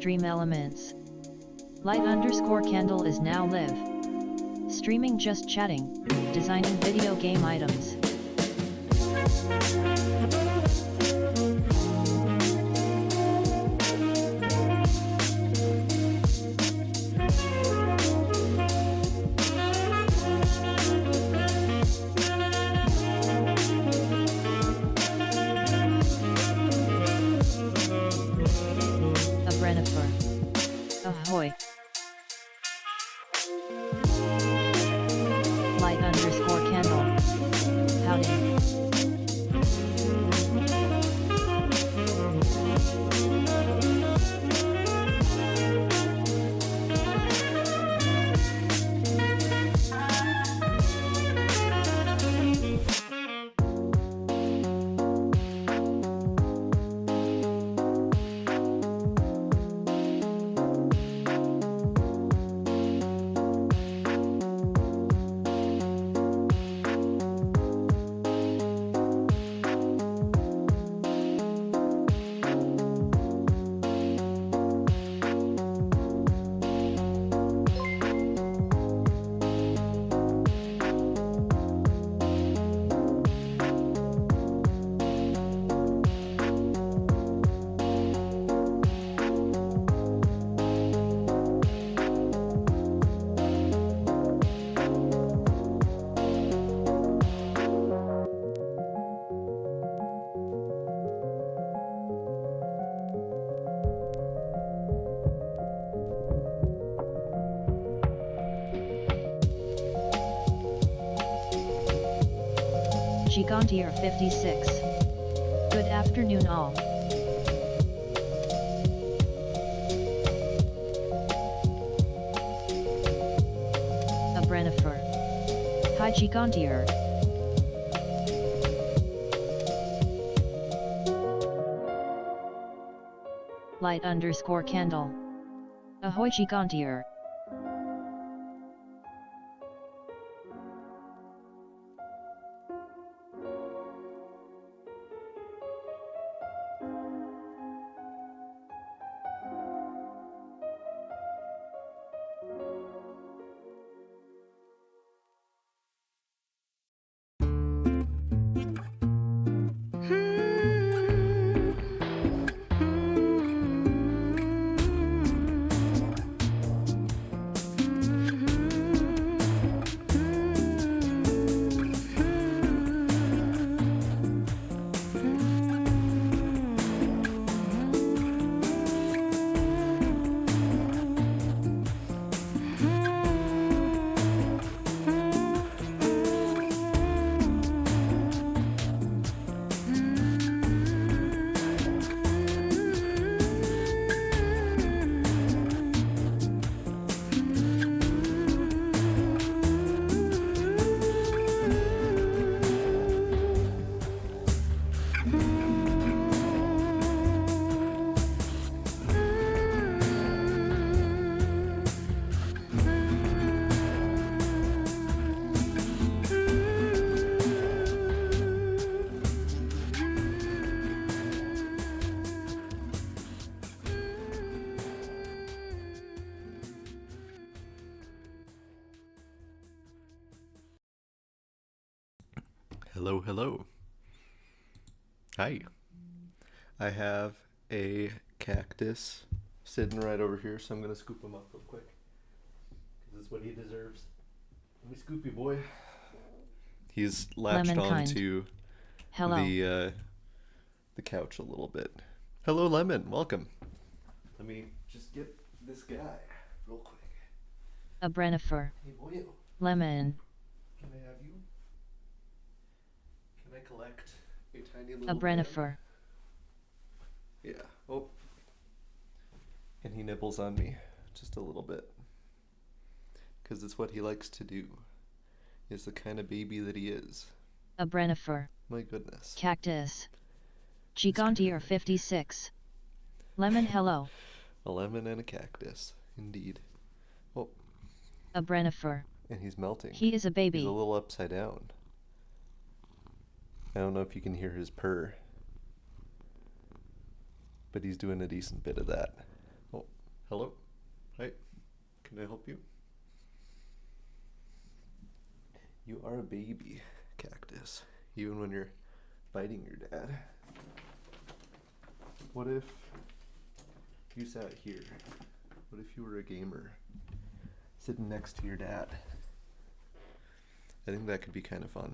stream elements. Light_candle is now live. Streaming just chatting, designing video game items. Abrenifer. Ahoy. Light_candle. Howdy. Gigantier 56. Good afternoon all. Abrenifer. Hi Gigantier. Light_candle. Ahoy Gigantier. Hello, hello. Hi. I have a cactus sitting right over here, so I'm going to scoop him up real quick. Because it's what he deserves. Let me scoop you, boy. He's latched onto the couch a little bit. Hello, Lemon. Welcome. Let me just get this guy real quick. Abrenifer. Hey, boy. Lemon. Can I have you? Can I collect a tiny little Abrenifer. Yeah. Oh. And he nibbles on me just a little bit. Because it's what he likes to do. Is the kind of baby that he is. Abrenifer. My goodness. Cactus. Gigantier 56. Lemon hello. A lemon and a cactus. Indeed. Oh. Abrenifer. And he's melting. He is a baby. He's a little upside down. I don't know if you can hear his purr. But he's doing a decent bit of that. Oh, baby cactus, even when you're biting your dad. What if you sat here? What if you were a gamer sitting next to your dad? I think that could be kind of fun.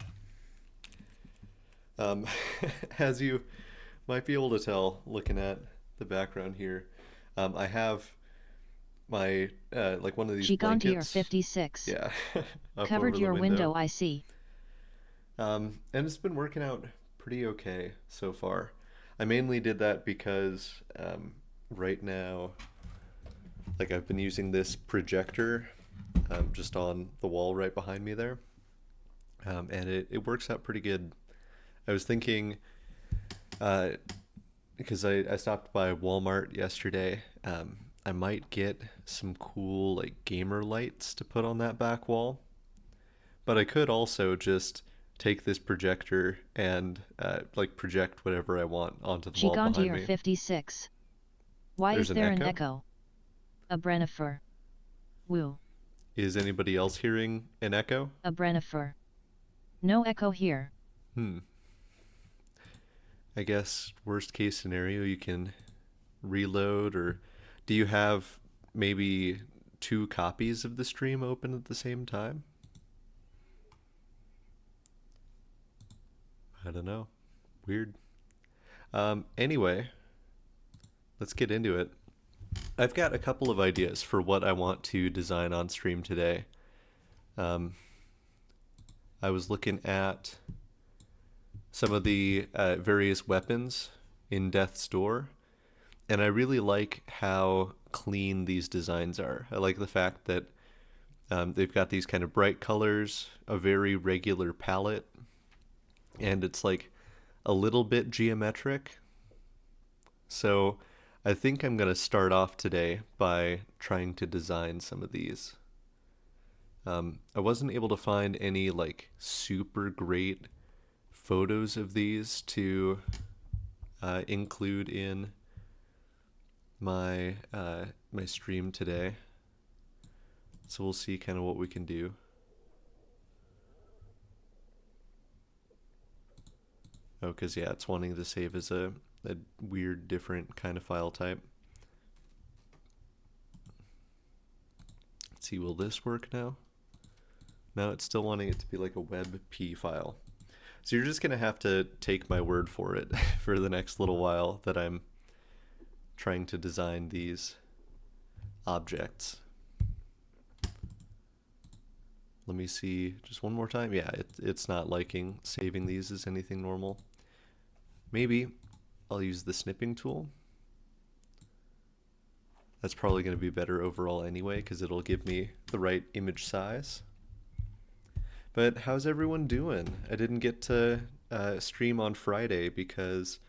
As you might be able to tell looking at the background here, I have my like one of these Gigantier blankets. 56. Yeah. Up Covered over your the window, I see. And it's been working out pretty okay so far. I mainly did that because right now, like I've been using this projector just on the wall right behind me there. And it works out pretty good. I was thinking, because I stopped by Walmart yesterday, I might get some cool like gamer lights to put on that back wall. But I could also just take this projector and like project whatever I want onto the wall behind Gigantier me. 56. Why There's is an there echo? an echo? A Brennifer. Woo. Is anybody else hearing an echo? A Brennifer. No echo here. I guess worst case scenario, you can reload, or do you have maybe 2 copies of the stream open at the same time? I don't know. Weird. Anyway, let's get into it. I've got a couple of ideas for what I want to design on stream today. I was looking at some of the various weapons in Death's Door, and I really like how clean these designs are. I like the fact that they've got these kind of bright colors, a very regular palette, and it's like a little bit geometric. So I think I'm going to start off today by trying to design some of these. I wasn't able to find any like super great photos of these to include in my my stream today, so we'll see kind of what we can do. Oh, because yeah, it's wanting to save as a weird different kind of file type. Let's see, will this work now? No, it's still wanting it to be like a WebP file. So you're just going to have to take my word for it for the next little while that I'm trying to design these objects. Let me see just one more time. Yeah, it's not liking saving these as anything normal. Maybe I'll use the snipping tool. That's probably going to be better overall anyway, because it'll give me the right image size. But how's everyone doing? I didn't get to stream on Friday because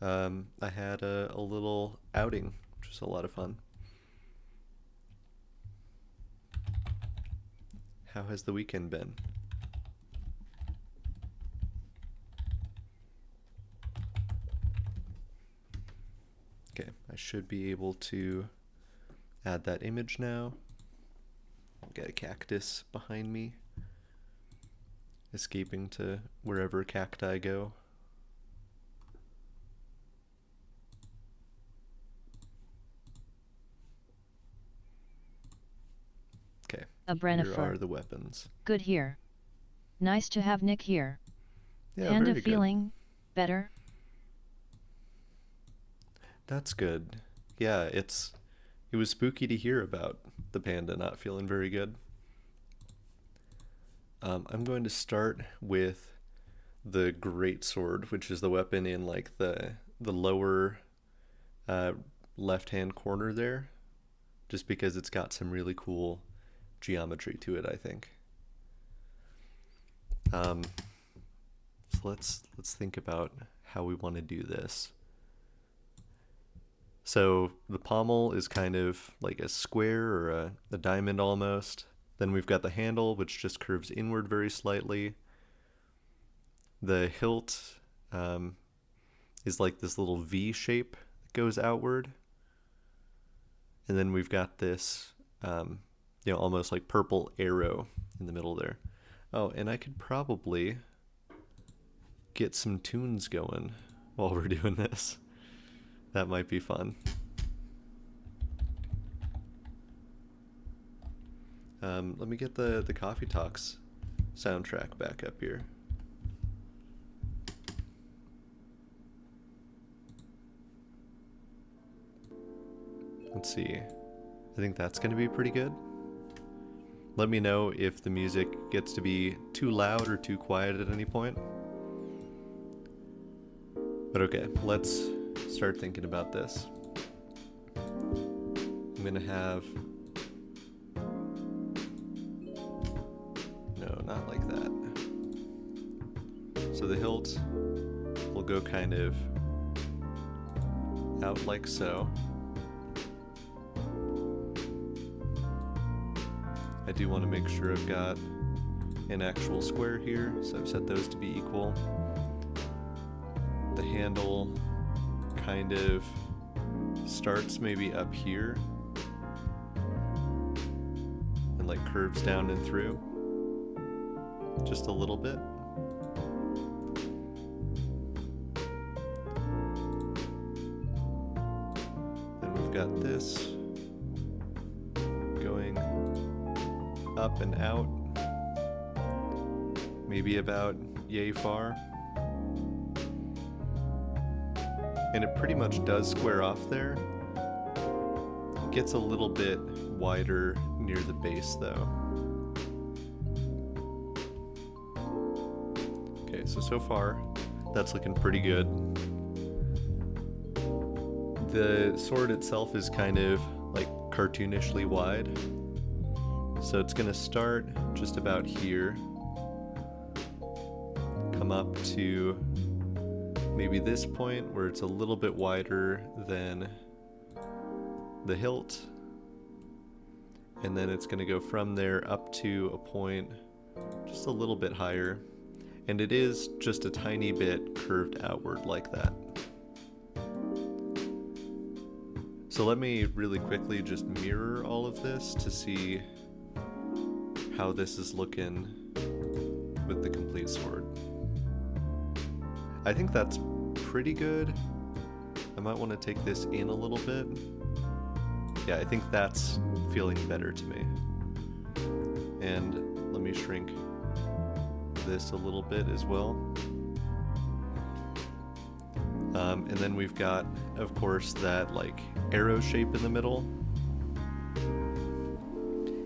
I had a little outing, which was a lot of fun. How has the weekend been? Okay, I should be able to add that image now. I've got a cactus behind me, escaping to wherever cacti go. Okay, A here Brennifer. are the weapons. Good here. Nice to have Nick here. Yeah, Panda very good. feeling better? That's good. Yeah, it was spooky to hear about the panda not feeling very good. I'm going to start with the great sword, which is the weapon in like the lower left-hand corner there, just because it's got some really cool geometry to it, I think. So let's think about how we want to do this. So the pommel is kind of like a square or a diamond almost. Then we've got the handle, which just curves inward very slightly. The hilt is like this little V shape that goes outward. And then we've got this, almost like purple arrow in the middle there. Oh, and I could probably get some tunes going while we're doing this. That might be fun. Let me get the Coffee Talks soundtrack back up here. Let's see. I think that's going to be pretty good. Let me know if the music gets to be too loud or too quiet at any point. But okay, let's start thinking about this. I'm going to have... No, not like that. So the hilt will go kind of out like so. I do want to make sure I've got an actual square here, so I've set those to be equal. The handle kind of starts maybe up here and like curves down and through just a little bit. Then we've got this going up and out, maybe about yay far. And it pretty much does square off there. It gets a little bit wider near the base though. Okay, so far that's looking pretty good. The sword itself is kind of like cartoonishly wide. So it's going to start just about here, come up to maybe this point where it's a little bit wider than the hilt, and then it's going to go from there up to a point just a little bit higher, and it is just a tiny bit curved outward like that. So let me really quickly just mirror all of this to see how this is looking with the complete sword. I think that's pretty good. I might want to take this in a little bit. Yeah, I think that's feeling better to me. And let me shrink this a little bit as well. And then we've got, of course, that like arrow shape in the middle.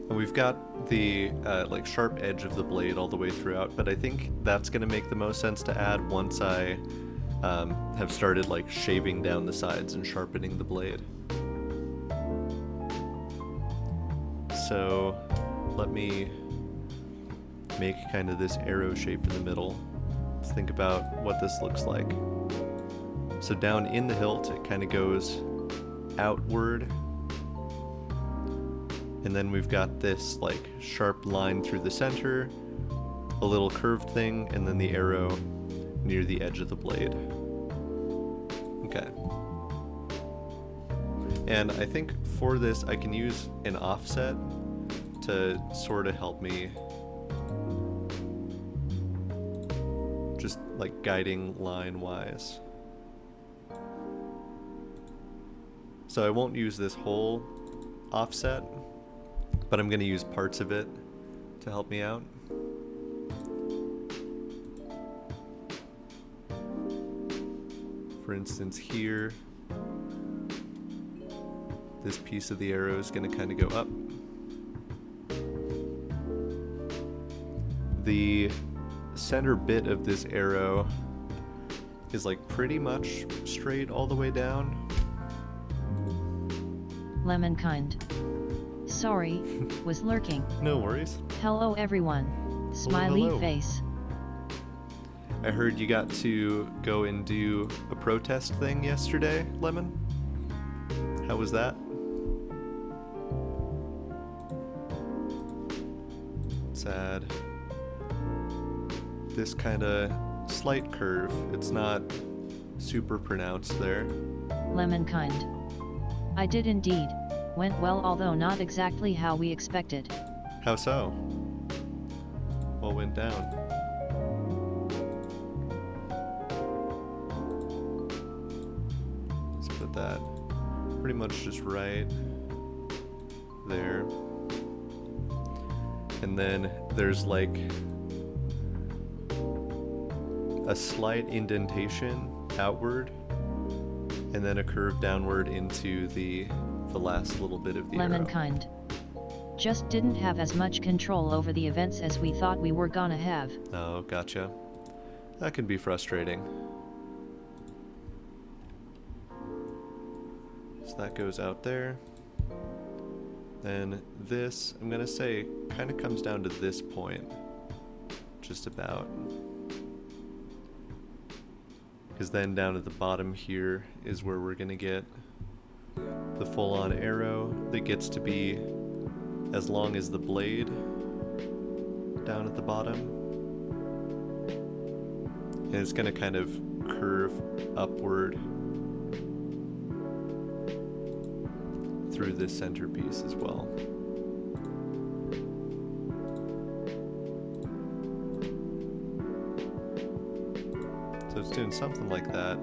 And we've got the like sharp edge of the blade all the way throughout, but I think that's going to make the most sense to add once I have started like shaving down the sides and sharpening the blade. So let me make kind of this arrow shape in the middle. Let's think about what this looks like. So down in the hilt, it kind of goes outward. And then we've got this like sharp line through the center, a little curved thing, and then the arrow near the edge of the blade. Okay. And I think for this I can use an offset to sort of help me just like guiding line wise. So I won't use this whole offset, but I'm going to use parts of it to help me out. For instance, here, this piece of the arrow is going to kind of go up. The center bit of this arrow is like pretty much straight all the way down. Lemonkind. Sorry, was lurking. No worries. Hello everyone. Smiley hello. face. I heard you got to go and do a protest thing yesterday, Lemon. How was that? Sad. This kind of slight curve. It's not super pronounced there. Lemonkind. I did indeed. Went well, although not exactly how we expected. How so? all went down. Let's put that pretty much just right there. And then there's like a slight indentation outward and then a curve downward into the last little bit of the arrow. Lemonkind. Just didn't have as much control over the events as we thought we were gonna have. Oh, gotcha. That can be frustrating. So that goes out there. Then this, I'm gonna say, kind of comes down to this point. Just about. Because then down at the bottom here is where we're gonna get the full-on arrow that gets to be as long as the blade down at the bottom. And it's gonna kind of curve upward through this centerpiece as well. So it's doing something like that.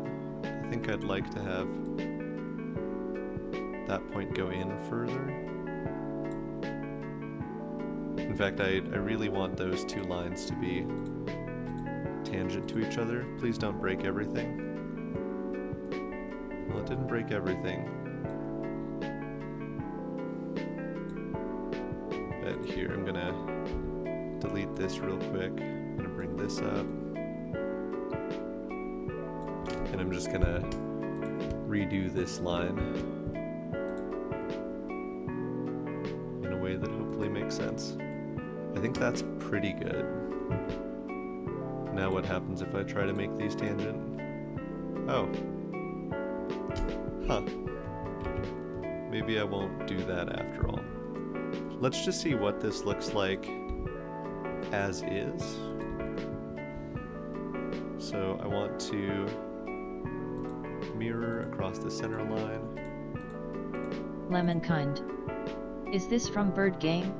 I think I'd like to have that point go in further. In fact, I really want those two lines to be tangent to each other. Please don't break everything. Well, it didn't break everything. But here, I'm gonna delete this real quick. I'm gonna bring this up. And I'm just gonna redo this line in a way that hopefully makes sense. I think that's pretty good. Now what happens if I try to make these tangent? Oh. Huh. Maybe I won't do that after all. Let's just see what this looks like as is. So I want to mirror across the center line. Lemonkind. Is this from Bird Game?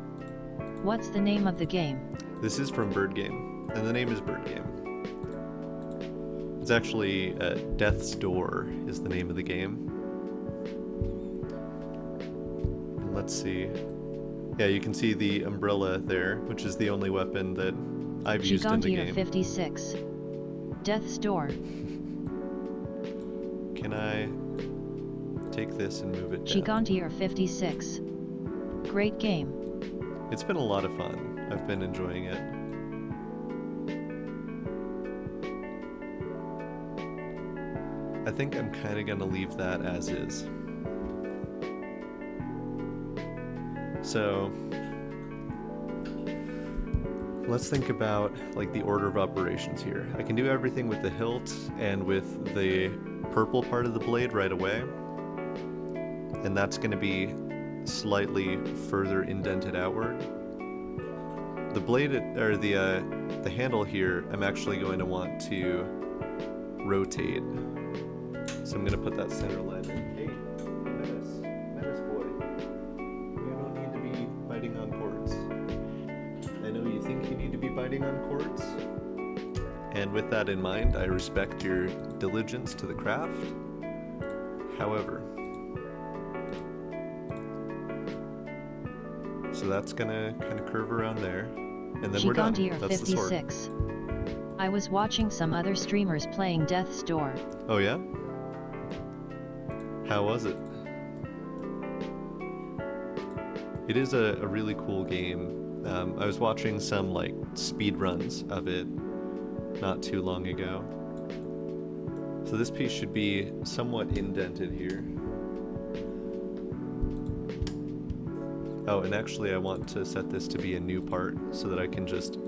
What's the name of the game? This is from Bird Game, and the name is Bird Game. It's actually Death's Door is the name of the game. And let's see. Yeah, you can see the umbrella there, which is the only weapon that I've used in the Gigantier game. 56. Death's Door. Can I take this and move it down? Gigantier 56. Great game. It's been a lot of fun. I've been enjoying it. I think I'm kind of going to leave that as is. So let's think about like the order of operations here. I can do everything with the hilt and with the purple part of the blade right away. And that's going to be slightly further indented outward. The blade, or the handle here, I'm actually going to want to rotate. So I'm going to put that center line in. Hey, Menace boy. You don't need to be biting on cords. I know you think you need to be biting on cords. And with that in mind, I respect your diligence to the craft. However, so that's gonna kind of curve around there, and then we're done. Gigantier That's the sword. 56. I was watching some other streamers playing Death's Door. Oh yeah? How was it? It is a really cool game. I was watching some like speed runs of it not too long ago. So this piece should be somewhat indented here. Oh, and actually I want to set this to be a new part so that I can just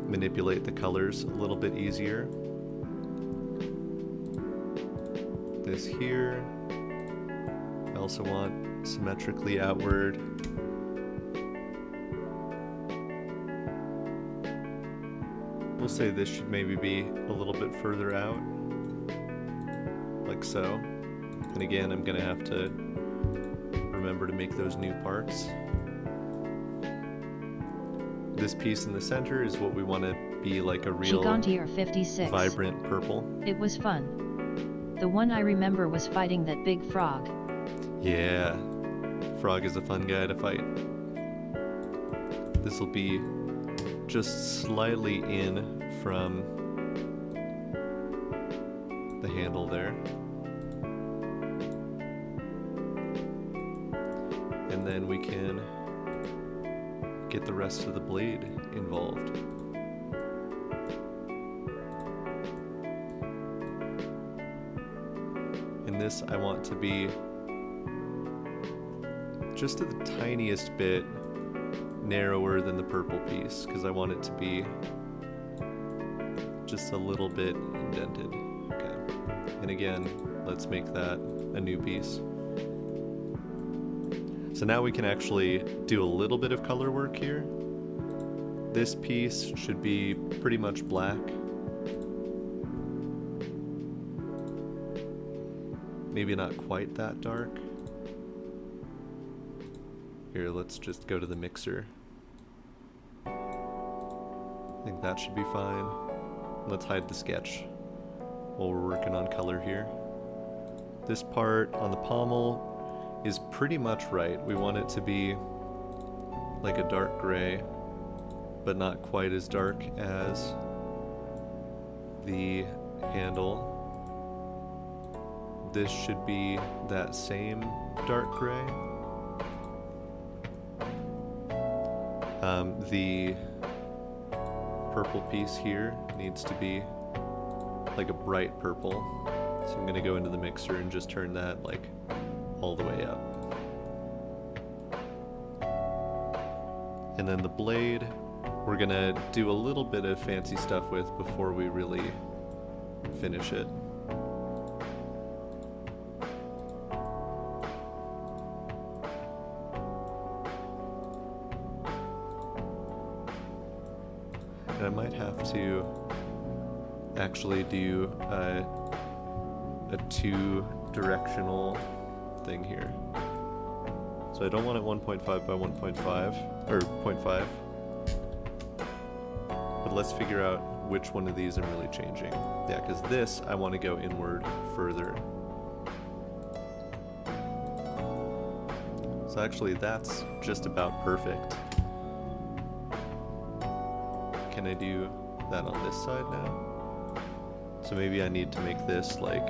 manipulate the colors a little bit easier. This here. I also want symmetrically outward. We'll say this should maybe be a little bit further out, like so. And again, I'm gonna have to remember to make those new parts. this piece in the center is what we want to be like a real Gigantier 56. vibrant purple. It was fun. The one I remember was fighting that big frog. Yeah, Frog is a fun guy to fight. This will be just slightly in from the handle there. And then we can get the rest of the blade involved. And this I want to be just the tiniest bit narrower than the purple piece, because I want it to be just a little bit indented. Okay. And again, let's make that a new piece. So now we can actually do a little bit of color work here. This piece should be pretty much black. Maybe not quite that dark. Here, let's just go to the mixer. I think that should be fine. Let's hide the sketch while we're working on color here. This part on the pommel is pretty much right. We want it to be like a dark gray, but not quite as dark as the handle. This should be that same dark gray. The purple piece here needs to be like a bright purple. So I'm gonna go into the mixer and just turn that like all the way up. And then the blade, we're gonna do a little bit of fancy stuff with before we really finish it. And I might have to actually do a two-directional thing here. So I don't want it 1.5 by 1.5, or 0.5. But let's figure out which one of these I'm really changing. Yeah, because this, I want to go inward further. So actually that's just about perfect. Can I do that on this side now? So maybe I need to make this like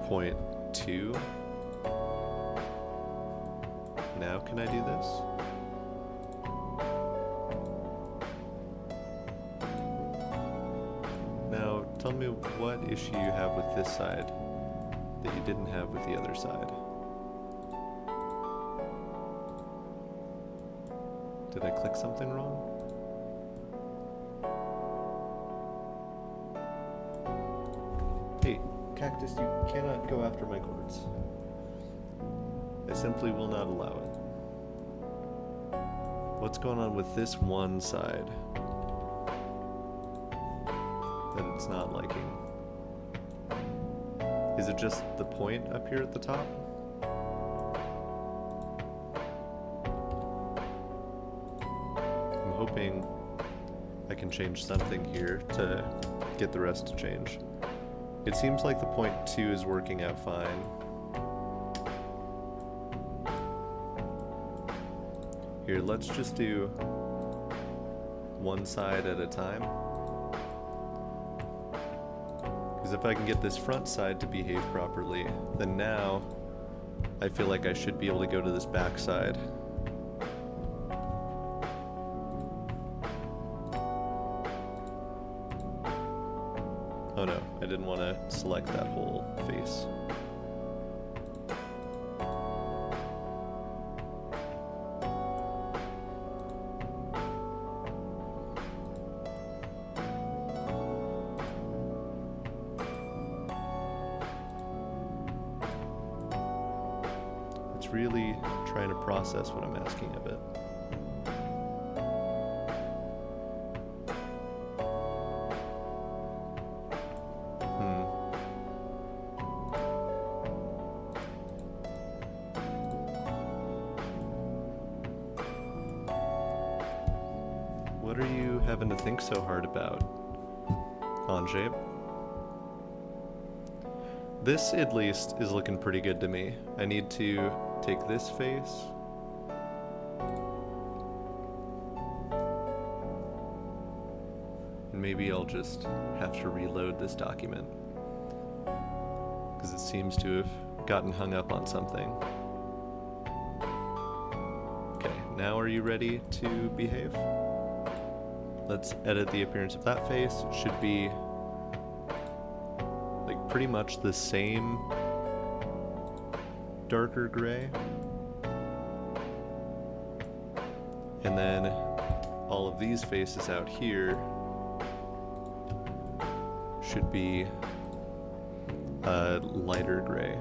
0.2. Now can I do this? Now tell me what issue you have with this side that you didn't have with the other side. Did I click something wrong? Hey, Cactus, you cannot go after my cords. I simply will not allow it. What's going on with this one side that it's not liking? Is it just the point up here at the top? I'm hoping I can change something here to get the rest to change. It seems like the 0.2 is working out fine. Here, let's just do one side at a time. Because if I can get this front side to behave properly, then now I feel like I should be able to go to this back side. Oh no, I didn't want to select that whole face. It's really trying to process what I'm asking of it. What are you having to think so hard about, Onshape? This, at least, is looking pretty good to me. I need to take this face. And maybe I'll just have to reload this document, because it seems to have gotten hung up on something. Okay, now are you ready to behave? Let's edit the appearance of that face. It should be like pretty much the same darker gray. And then all of these faces out here should be lighter gray.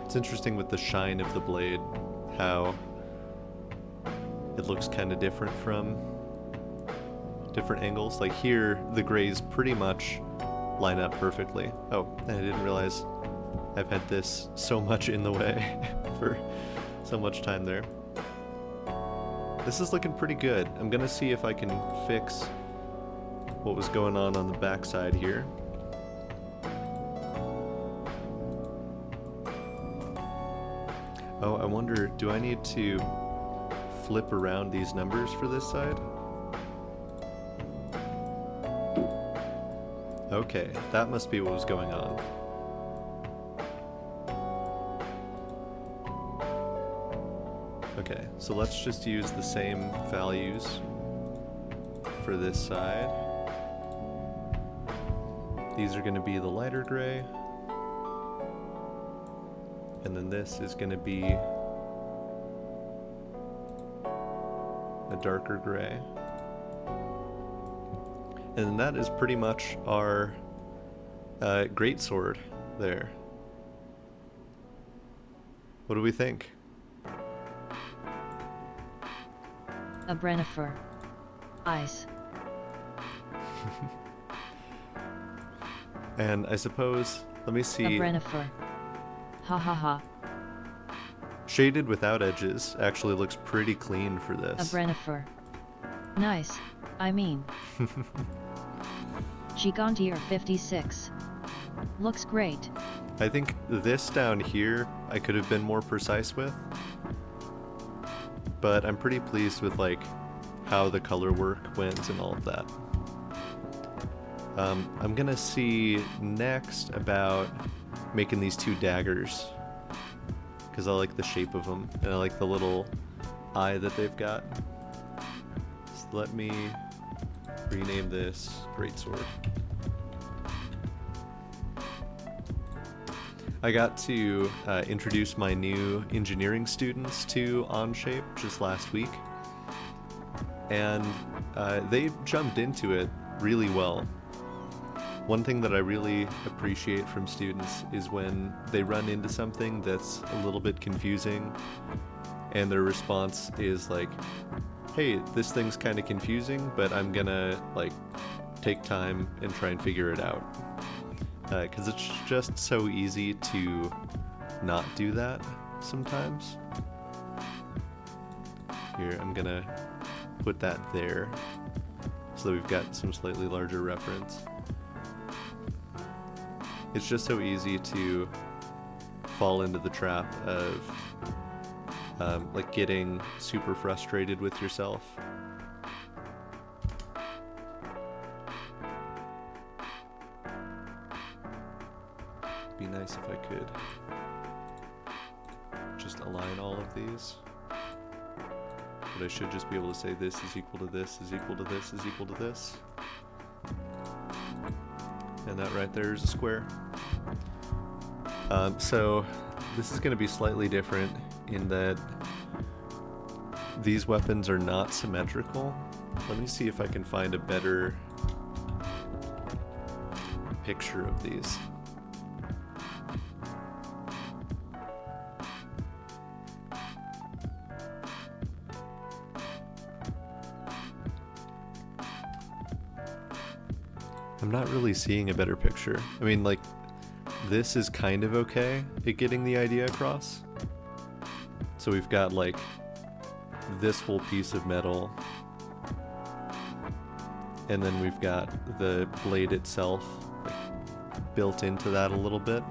It's interesting with the shine of the blade, how it looks kind of different from different angles. Like here, the grays pretty much line up perfectly. Oh, I didn't realize I've had this so much in the way for so much time there. This is looking pretty good. I'm gonna see if I can fix what was going on the back side here. Oh, I wonder, do I need to flip around these numbers for this side? Okay, that must be what was going on. Okay, so let's just use the same values for this side. These are going to be the lighter gray. And then this is going to be a darker gray. And that is pretty much our greatsword there. What do we think? A Brennifer. Ice. And I suppose, let me A see, Brennifer. Ha ha ha. shaded without edges actually looks pretty clean for A this. Brennifer. Nice. I mean. Gigantier 56. Looks great. I think this down here I could have been more precise with, but I'm pretty pleased with like how the color work went and all of that. I'm gonna see next about making these two daggers, because I like the shape of them and I like the little eye that they've got. So let me rename this Greatsword. I got to introduce my new engineering students to Onshape just last week, and they jumped into it really well. One thing that I really appreciate from students is when they run into something that's a little bit confusing and their response is like, hey, this thing's kind of confusing, but I'm gonna like take time and try and figure it out. Because it's just so easy to not do that sometimes. Here, I'm gonna put that there so that we've got some slightly larger reference. It's just so easy to fall into the trap of like getting super frustrated with yourself. Be nice if I could just align all of these. But I should just be able to say this is equal to this is equal to this is equal to this. And that right there is a square. So this is going to be slightly different in that these weapons are not symmetrical. Let me see if I can find a better picture of these. I'm not really seeing a better picture. I mean, like, this is kind of okay at getting the idea across. So we've got like this whole piece of metal, and then we've got the blade itself like, built into that a little bit.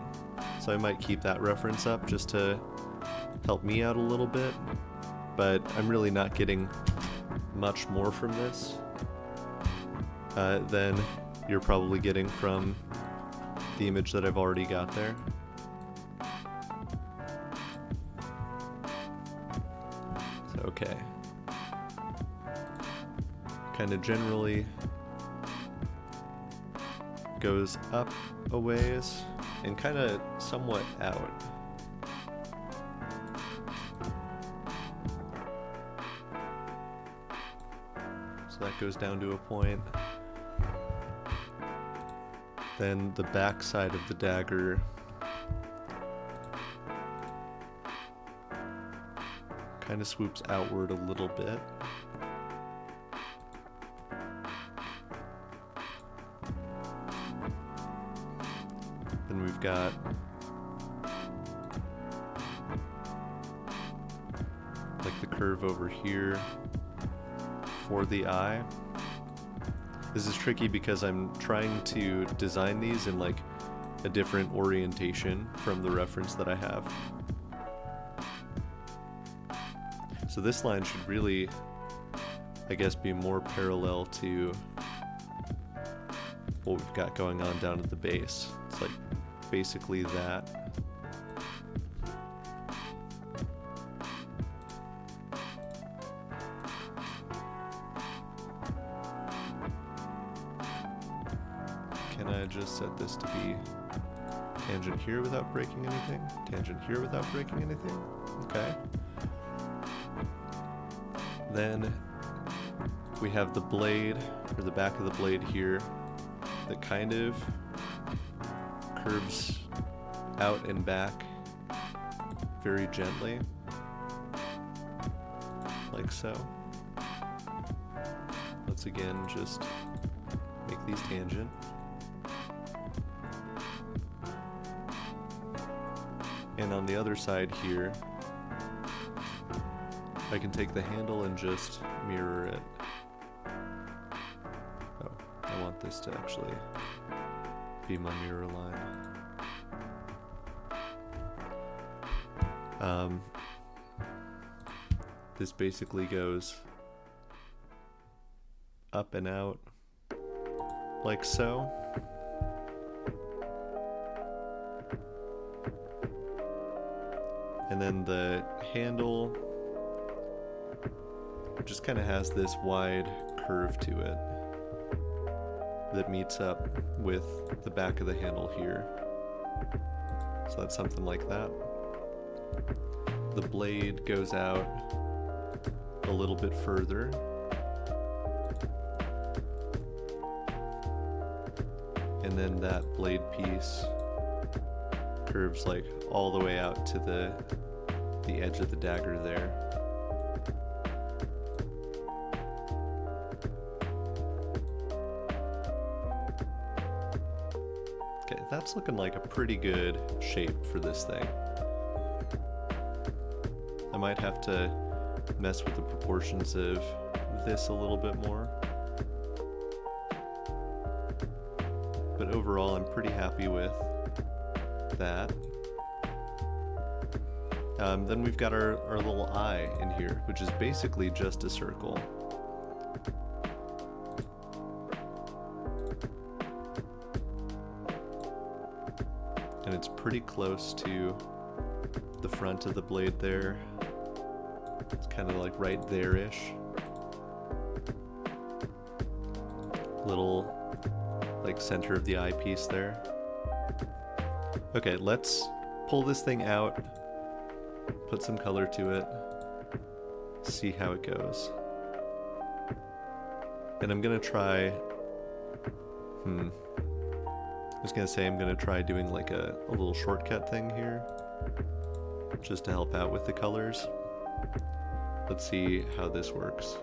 So I might keep that reference up just to help me out a little bit, but I'm really not getting much more from this than you're probably getting from the image that I've already got there. So, okay. Kind of generally goes up a ways and kind of somewhat out. So that goes down to a point. Then the back side of the dagger kind of swoops outward a little bit. Then we've got like the curve over here for the eye. This is tricky because I'm trying to design these in like a different orientation from the reference that I have. So this line should really, I guess, be more parallel to what we've got going on down at the base. It's like basically that. Can I just set this to be tangent here without breaking anything? Tangent here without breaking anything? Okay. Then we have the blade, or the back of the blade here, that kind of curves out and back very gently, like so. Let's again just make these tangent. And on the other side here, I can take the handle and just mirror it. Oh, I want this to actually be my mirror line. This basically goes up and out like so. And then the handle just kind of has this wide curve to it that meets up with the back of the handle here. So that's something like that. The blade goes out a little bit further. And then that blade piece curves like all the way out to the edge of the dagger there. Okay, that's looking like a pretty good shape for this thing. I might have to mess with the proportions of this a little bit more. But overall, I'm pretty happy with that. Then we've got our little eye in here, which is basically just a circle. And it's pretty close to the front of the blade there. It's kind of like right there-ish. Little like center of the eyepiece there. Okay, let's pull this thing out, put some color to it, see how it goes. And I'm gonna try, I was gonna say I'm gonna try doing like a little shortcut thing here, just to help out with the colors. Let's see how this works.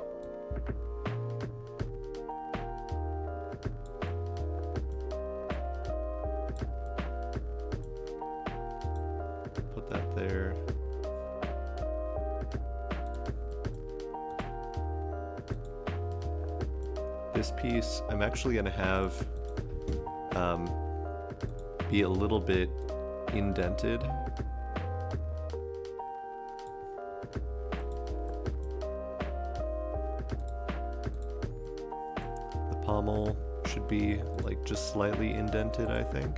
Put that there. this piece, I'm actually going to have be a little bit indented. The pommel should be like just slightly indented, I think.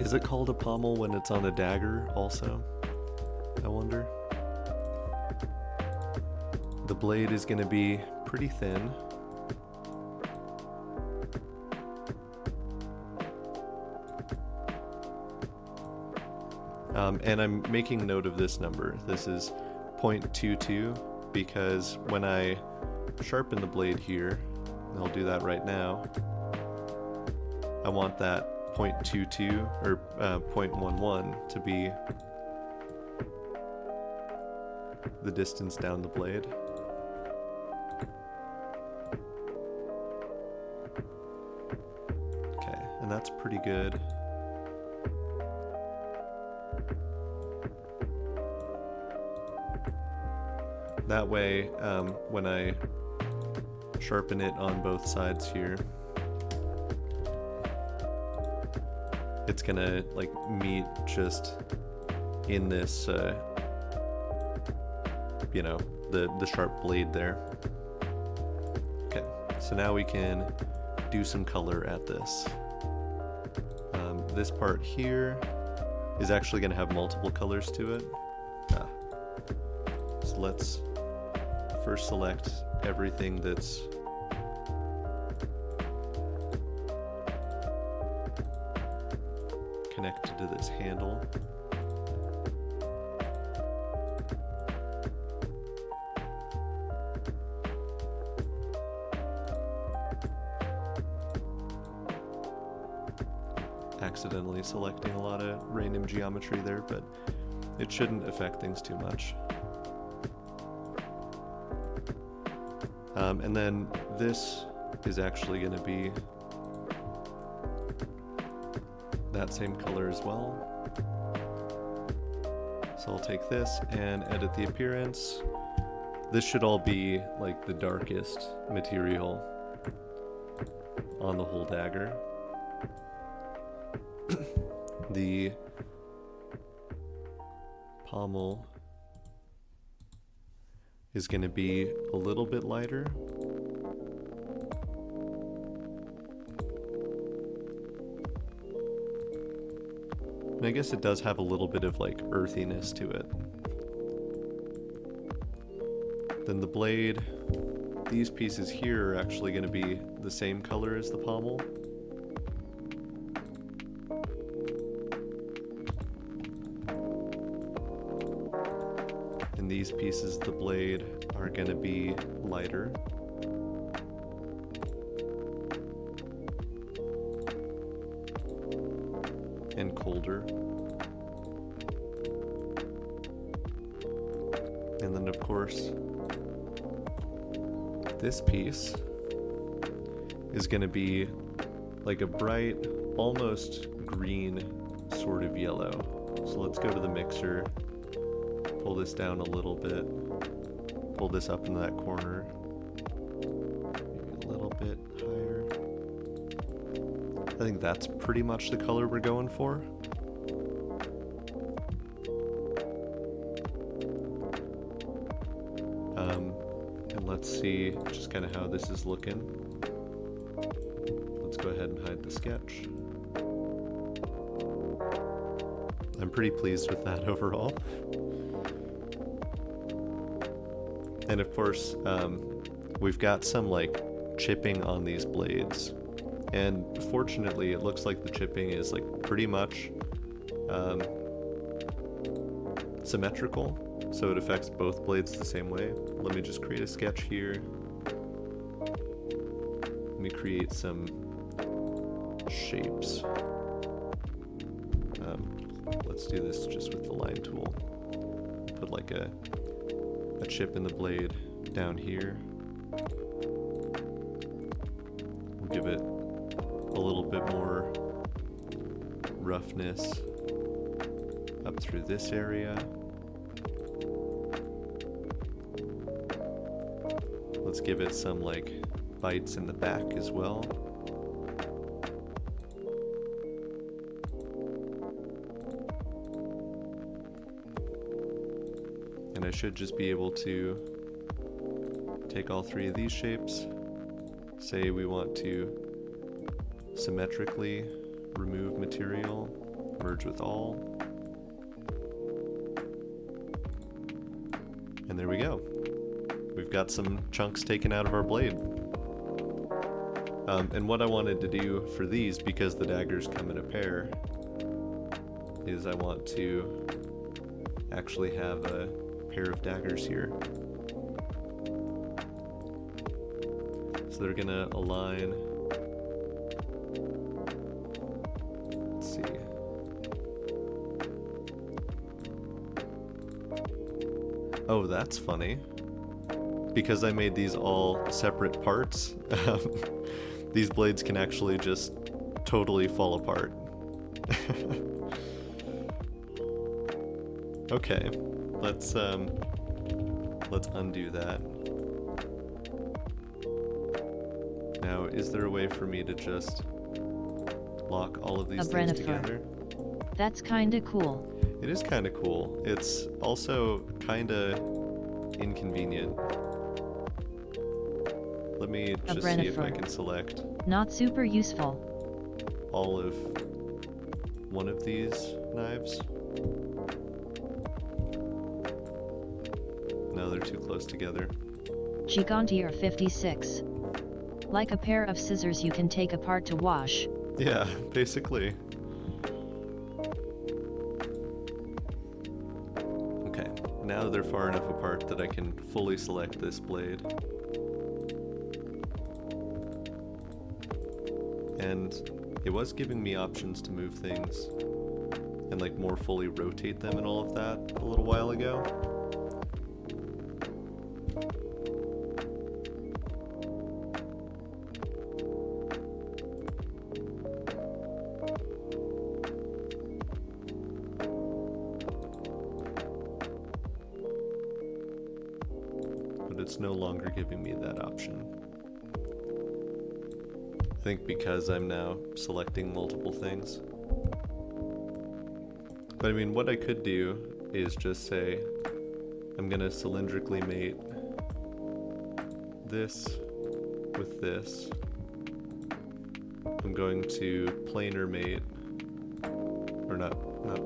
Is it called a pommel when it's on a dagger also? I wonder. The blade is going to be pretty thin. And I'm making note of this number. This is 0.22 because when I sharpen the blade here, and I'll do that right now, I want that 0.22 or 0.11 to be the distance down the blade. Okay, and that's pretty good. That way, when I sharpen it on both sides here, it's gonna like meet just in this, you know, the sharp blade there. Okay, so now we can do some color at this. This part here is actually gonna have multiple colors to it. So let's first select everything that's connected to this handle. Accidentally selecting a lot of random geometry there, but it shouldn't affect things too much. And then this is actually going to be that same color as well. So I'll take this and edit the appearance. This should all be like the darkest material on the whole dagger. The pommel is going to be a little bit lighter. And I guess it does have a little bit of like earthiness to it. Then the blade, these pieces here are actually going to be the same color as the pommel. And these pieces of the blade are going to be lighter. And colder. And then of course, this piece is going to be like a bright, almost green sort of yellow. So let's go to the mixer. Pull this down a little bit, pull this up into that corner, maybe a little bit higher. I think that's pretty much the color we're going for. And let's see just kind of how this is looking. Let's go ahead and hide the sketch. I'm pretty pleased with that overall. And of course, we've got some like chipping on these blades, and fortunately it looks like the chipping is like pretty much symmetrical, so it affects both blades the same way. Let me just create a sketch here. Let me create some shapes. Let's do this just with the line tool. Put like a chip in the blade down here. We'll give it a little bit more roughness up through this area. let's give it some like bites in the back as well. And I should just be able to take all three of these shapes. Say we want to symmetrically remove material, merge with all. And there we go. We've got some chunks taken out of our blade. And what I wanted to do for these, because the daggers come in a pair, is I want to actually have a pair of daggers here. So they're gonna align. Let's see. Oh, that's funny. Because I made these all separate parts, these blades can actually just totally fall apart. Okay, let's undo that. Now, is there a way for me to just lock all of these things together? That's kinda cool. It is kinda cool. It's also kinda inconvenient. Let me just see if I can select not super useful. all of one of these knives. No, they're too close together. Gigantier 56. Like a pair of scissors you can take apart to wash. Yeah, basically. Okay, now they're far enough apart that I can fully select this blade. And it was giving me options to move things and like more fully rotate them and all of that a little while ago. But it's no longer giving me that option. I think because I'm now selecting multiple things. But I mean, what I could do is just say, I'm gonna cylindrically mate this with this. I'm going to planar mate, or not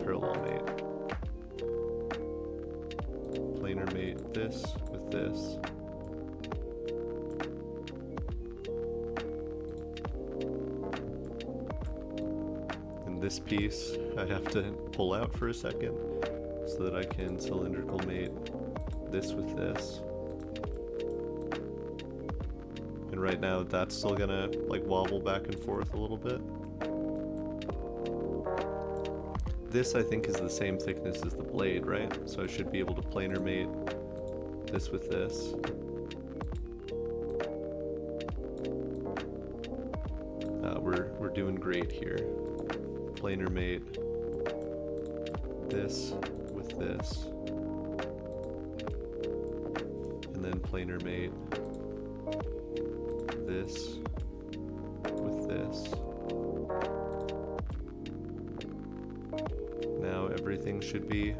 parallel mate. Planar mate this with this. This piece I have to pull out for a second so that I can cylindrical mate this with this. And right now that's still gonna like wobble back and forth a little bit. This I think is the same thickness as the blade, right? So I should be able to planar mate this with this. We're doing great here. Planar mate this with this, and then planar mate this with this. Now everything should be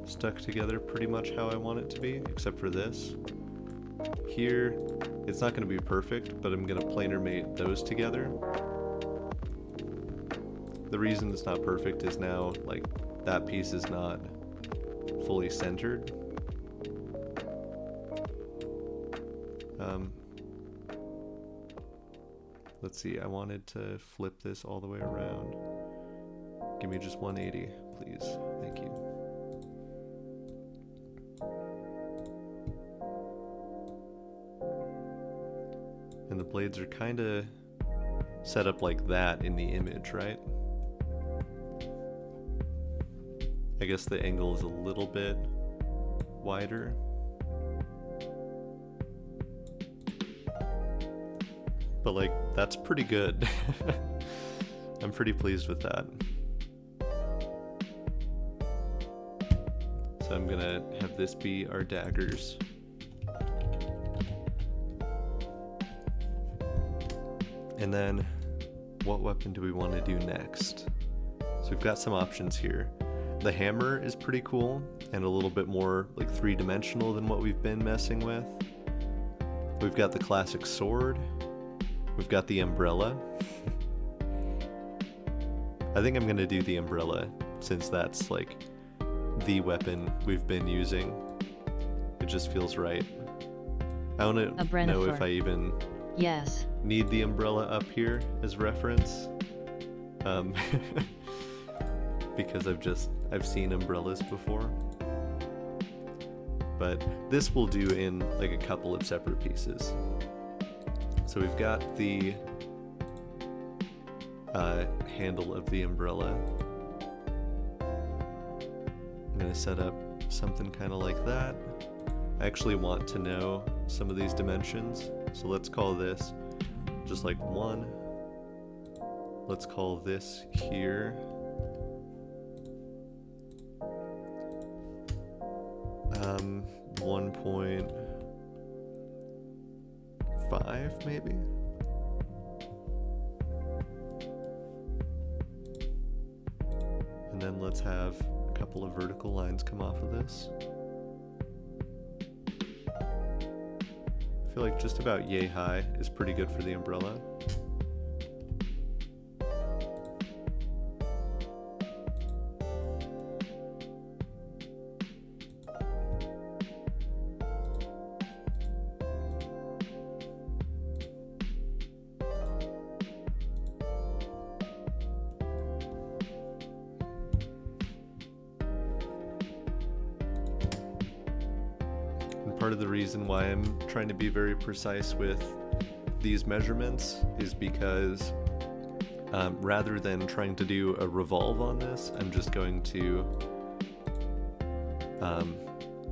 stuck together pretty much how I want it to be, except for this. Here, it's not going to be perfect, but I'm going to planar mate those together. The reason it's not perfect is now, like, that piece is not fully centered. Let's see, I wanted to flip this all the way around. Give me just 180, please. Thank you. And the blades are kind of set up like that in the image, right? I guess the angle is a little bit wider. But like, that's pretty good. I'm pretty pleased with that. So I'm gonna have this be our daggers. And then what weapon do we want to do next? So we've got some options here. The hammer is pretty cool and a little bit more like three-dimensional than what we've been messing with. We've got the classic sword. We've got the umbrella. I think I'm gonna do the umbrella since that's like the weapon we've been using. It just feels right. I want to know if I even Yes. need the umbrella up here as reference. Because I've seen umbrellas before. But this will do in like a couple of separate pieces. So we've got the handle of the umbrella. I'm gonna set up something kind of like that. I actually want to know some of these dimensions, so let's call this just like 1. Let's call this here 1.5 maybe. And then let's have a couple of vertical lines come off of this. I feel like just about yay high is pretty good for the umbrella. Part of the reason why I'm trying to be very precise with these measurements is because rather than trying to do a revolve on this, I'm just going to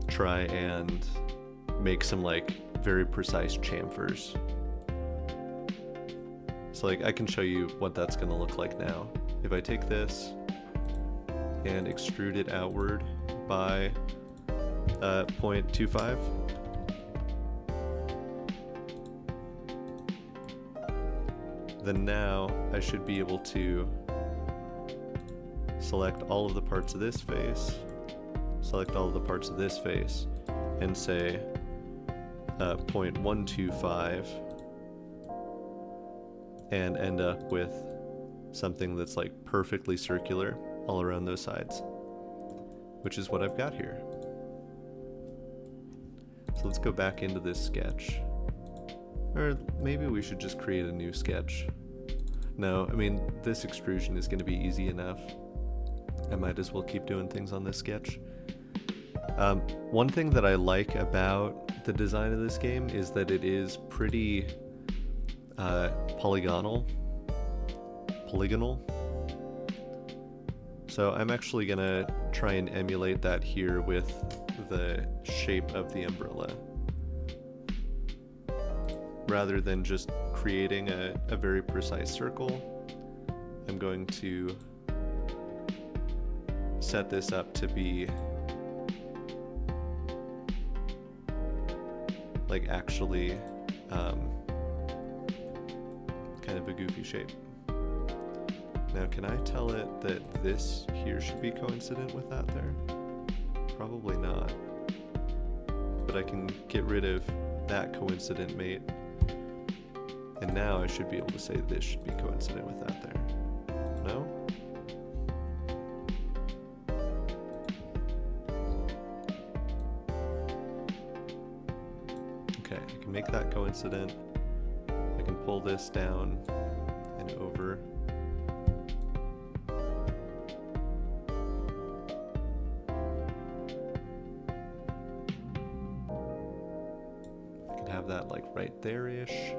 try and make some like very precise chamfers. So like I can show you what that's going to look like now. If I take this and extrude it outward by 0.25. Then now I should be able to select all of the parts of this face, select all of the parts of this face, and say 0.125, and end up with something that's like perfectly circular all around those sides, which is what I've got here. So let's go back into this sketch. Or maybe we should just create a new sketch. No, I mean, this extrusion is going to be easy enough. I might as well keep doing things on this sketch. One thing that I like about the design of this game is that it is pretty polygonal. So I'm actually going to try and emulate that here with the shape of the umbrella. Rather than just creating a very precise circle, I'm going to set this up to be like actually kind of a goofy shape. Now can I tell it that this here should be coincident with that there? Probably not. But I can get rid of that coincident mate. And now I should be able to say this should be coincident with that there. No? Okay, I can make that coincident. I can pull this down and over. I could have that like right there-ish.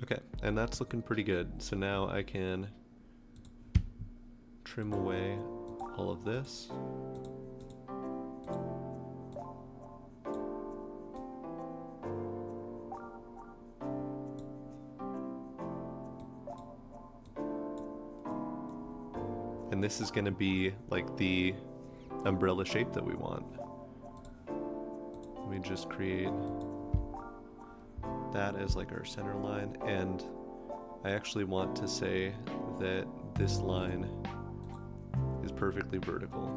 Okay, and that's looking pretty good. So now I can trim away all of this. And this is going to be like the umbrella shape that we want. Let me just create that as like our center line, and I actually want to say that this line is perfectly vertical.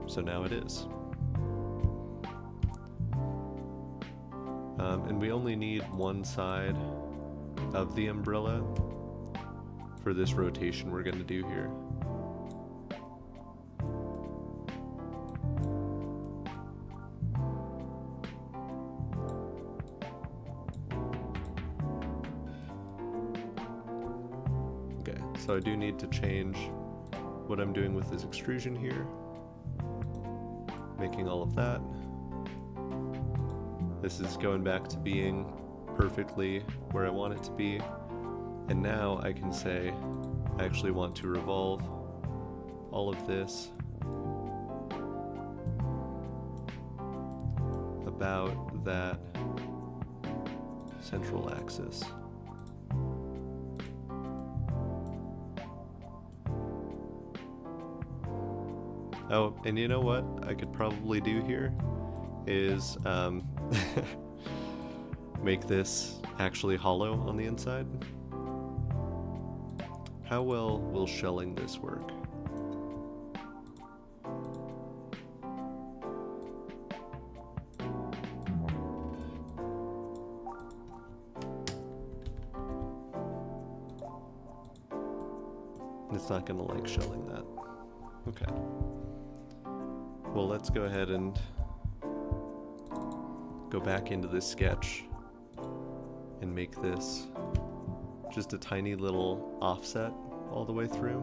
So now it is. And we only need one side of the umbrella for this rotation we're going to do here. Okay, so I do need to change what I'm doing with this extrusion here, making all of that. This is going back to being perfectly where I want it to be. And now I can say I actually want to revolve all of this about that central axis. Oh, and you know what I could probably do here is make this actually hollow on the inside. How well will shelling this work? It's not gonna like shelling that. Okay. Well, let's go ahead and go back into this sketch and make this just a tiny little offset all the way through.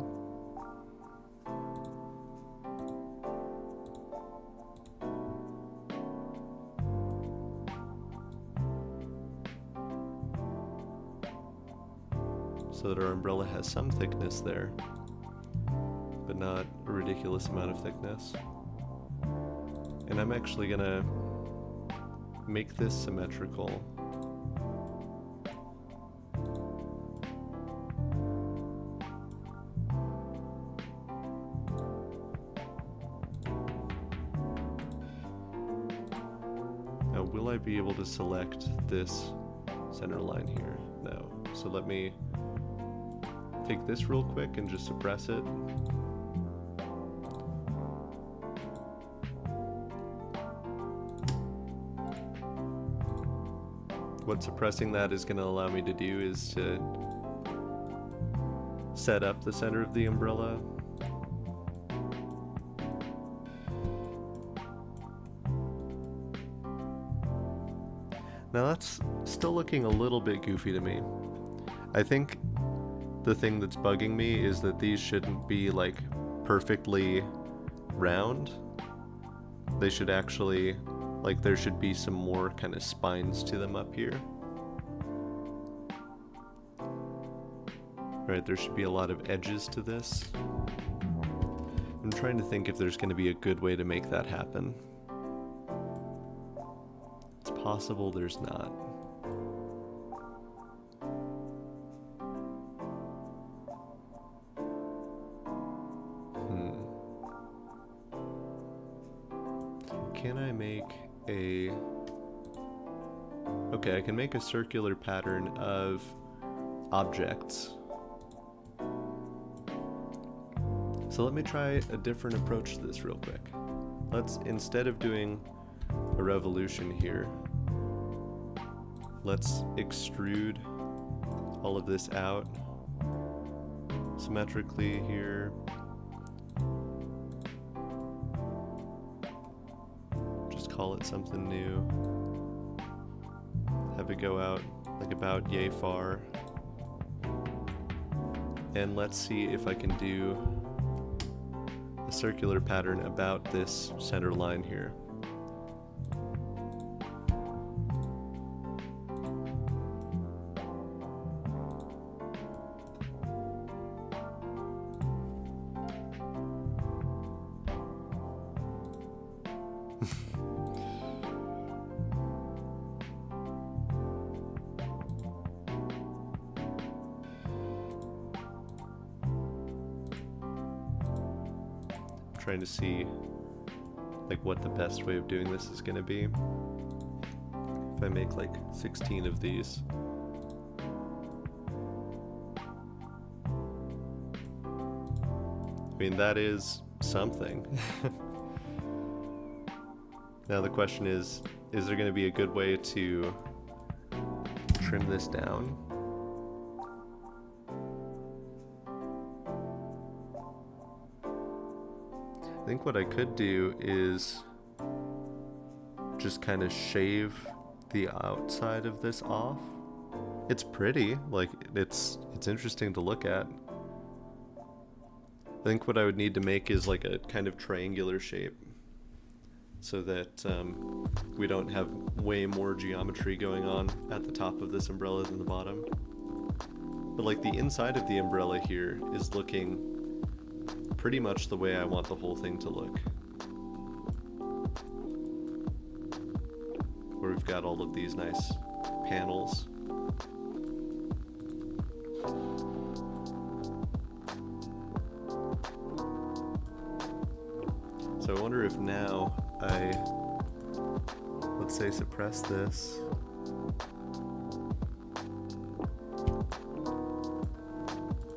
So that our umbrella has some thickness there, but not a ridiculous amount of thickness. And I'm actually gonna make this symmetrical. Now, will I be able to select this center line here? No. So let me take this real quick and just suppress it. What suppressing that is going to allow me to do is to set up the center of the umbrella. Now that's still looking a little bit goofy to me. I think the thing that's bugging me is that these shouldn't be like perfectly round. They should actually, like, there should be some more kind of spines to them up here. Right, there should be a lot of edges to this. I'm trying to think if there's going to be a good way to make that happen. It's possible there's not. Can I make a... Okay, I can make a circular pattern of objects. So let me try a different approach to this real quick. Let's, instead of doing a revolution here, let's extrude all of this out symmetrically here. Call it something new. Have it go out like about yay far. And let's see if I can do a circular pattern about this center line here. trying to see like what the best way of doing this is going to be. If I make like 16 of these. I mean, that is something. Now the question is there going to be a good way to trim this down? I think what I could do is just kind of shave the outside of this off. It's pretty, like it's interesting to look at. I think what I would need to make is like a kind of triangular shape so that we don't have way more geometry going on at the top of this umbrella than the bottom. But like the inside of the umbrella here is looking pretty much the way I want the whole thing to look. Where we've got all of these nice panels. So I wonder if now I, let's say, suppress this.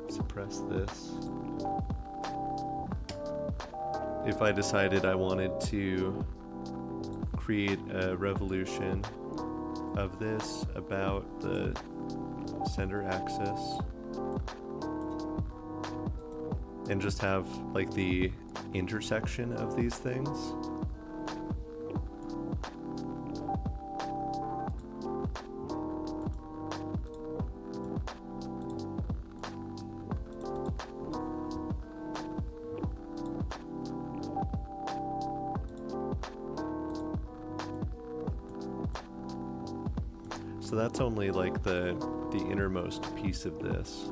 Suppress this. If I decided I wanted to create a revolution of this about the center axis and just have like the intersection of these things. So that's only like the innermost piece of this.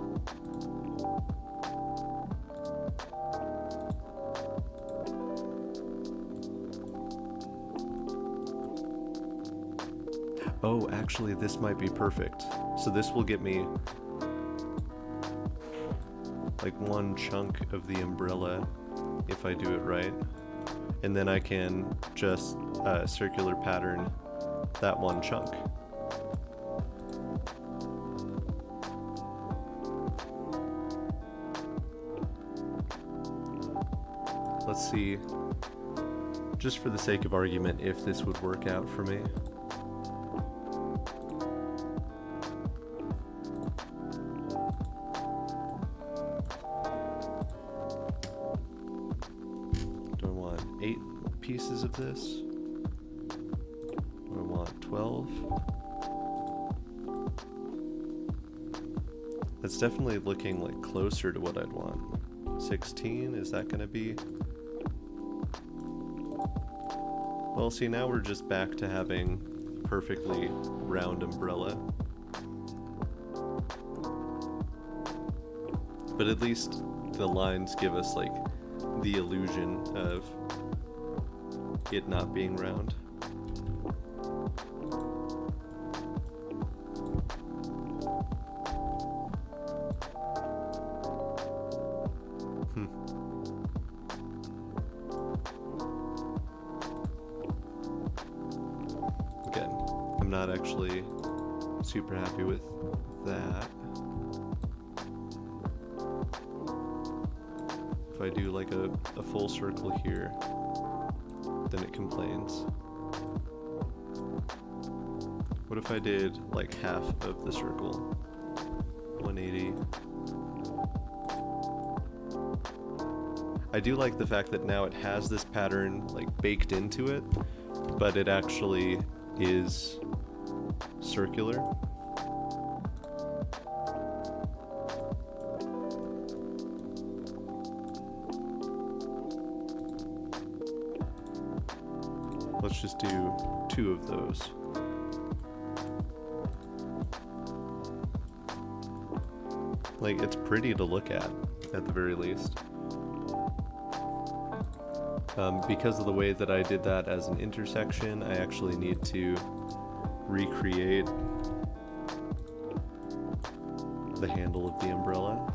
Oh, actually, this might be perfect. So this will get me like one chunk of the umbrella if I do it right. And then I can just circular pattern that one chunk. Let's see, just for the sake of argument, if this would work out for me. Do I want 8 pieces of this? Do I want 12? That's definitely looking like closer to what I'd want. 16, is that gonna be? Well, see, now we're just back to having a perfectly round umbrella. But at least the lines give us like the illusion of it not being round. Again, I'm not actually super happy with that. If I do like a full circle here, then it complains. What if I did like half of the circle? 180. I do like the fact that now it has this pattern like baked into it, but it actually is circular. Let's just do 2 of those. Like, it's pretty to look at the very least. Because of the way that I did that as an intersection, I actually need to recreate the handle of the umbrella.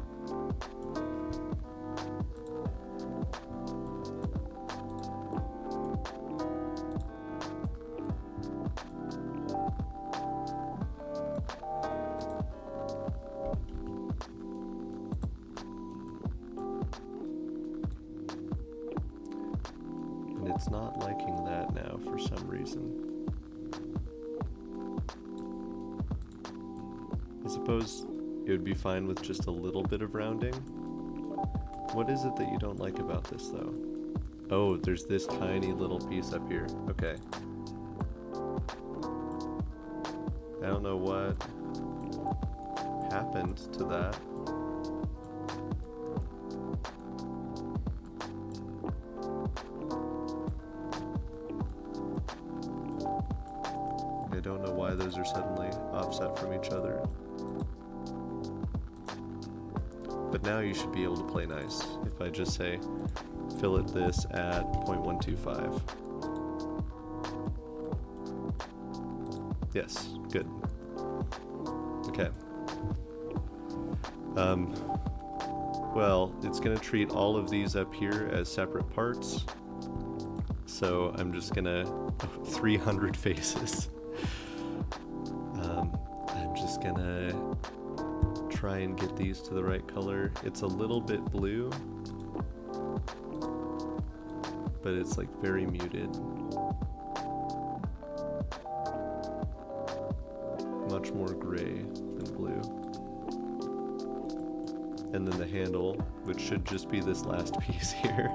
And it's not liking that now for some reason. I suppose it would be fine with just a little bit of rounding. What is it that you don't like about this though? Oh, there's this tiny little piece up here. Okay. I don't know what happened to that. I don't know why those are suddenly offset from each other. But now you should be able to play nice. If I just say fillet this at 0.125. Yes, good. Okay. Well, it's gonna treat all of these up here as separate parts. So I'm just gonna 300 faces. I'm just gonna try and get these to the right color. It's a little bit blue, but it's like very muted. Much more gray than blue. And then the handle, which should just be this last piece here,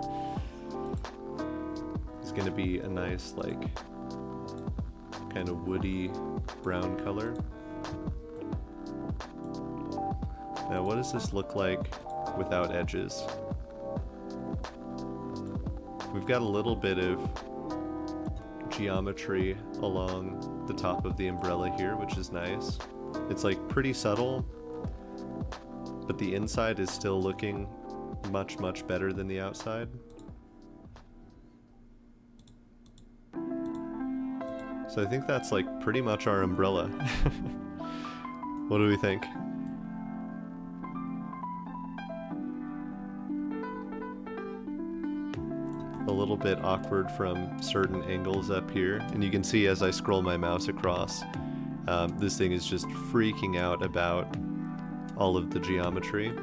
is gonna be a nice, like, kind of woody brown color. Now, what does this look like without edges? We've got a little bit of geometry along the top of the umbrella here, which is nice. It's like pretty subtle, but the inside is still looking much, much better than the outside. So I think that's like pretty much our umbrella. What do we think? A little bit awkward from certain angles up here, and you can see as I scroll my mouse across, this thing is just freaking out about all of the geometry.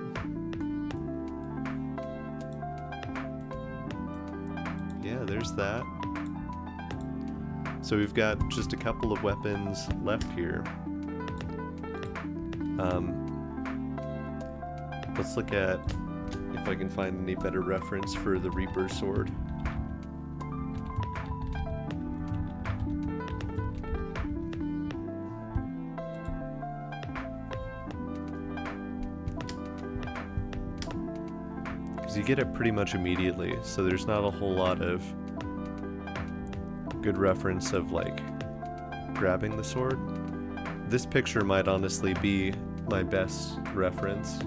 Yeah, there's that. So we've got just a couple of weapons left here. Let's look at if I can find any better reference for the Reaper sword. Because you get it pretty much immediately, so there's not a whole lot of good reference of like grabbing the sword. This picture might honestly be my best reference,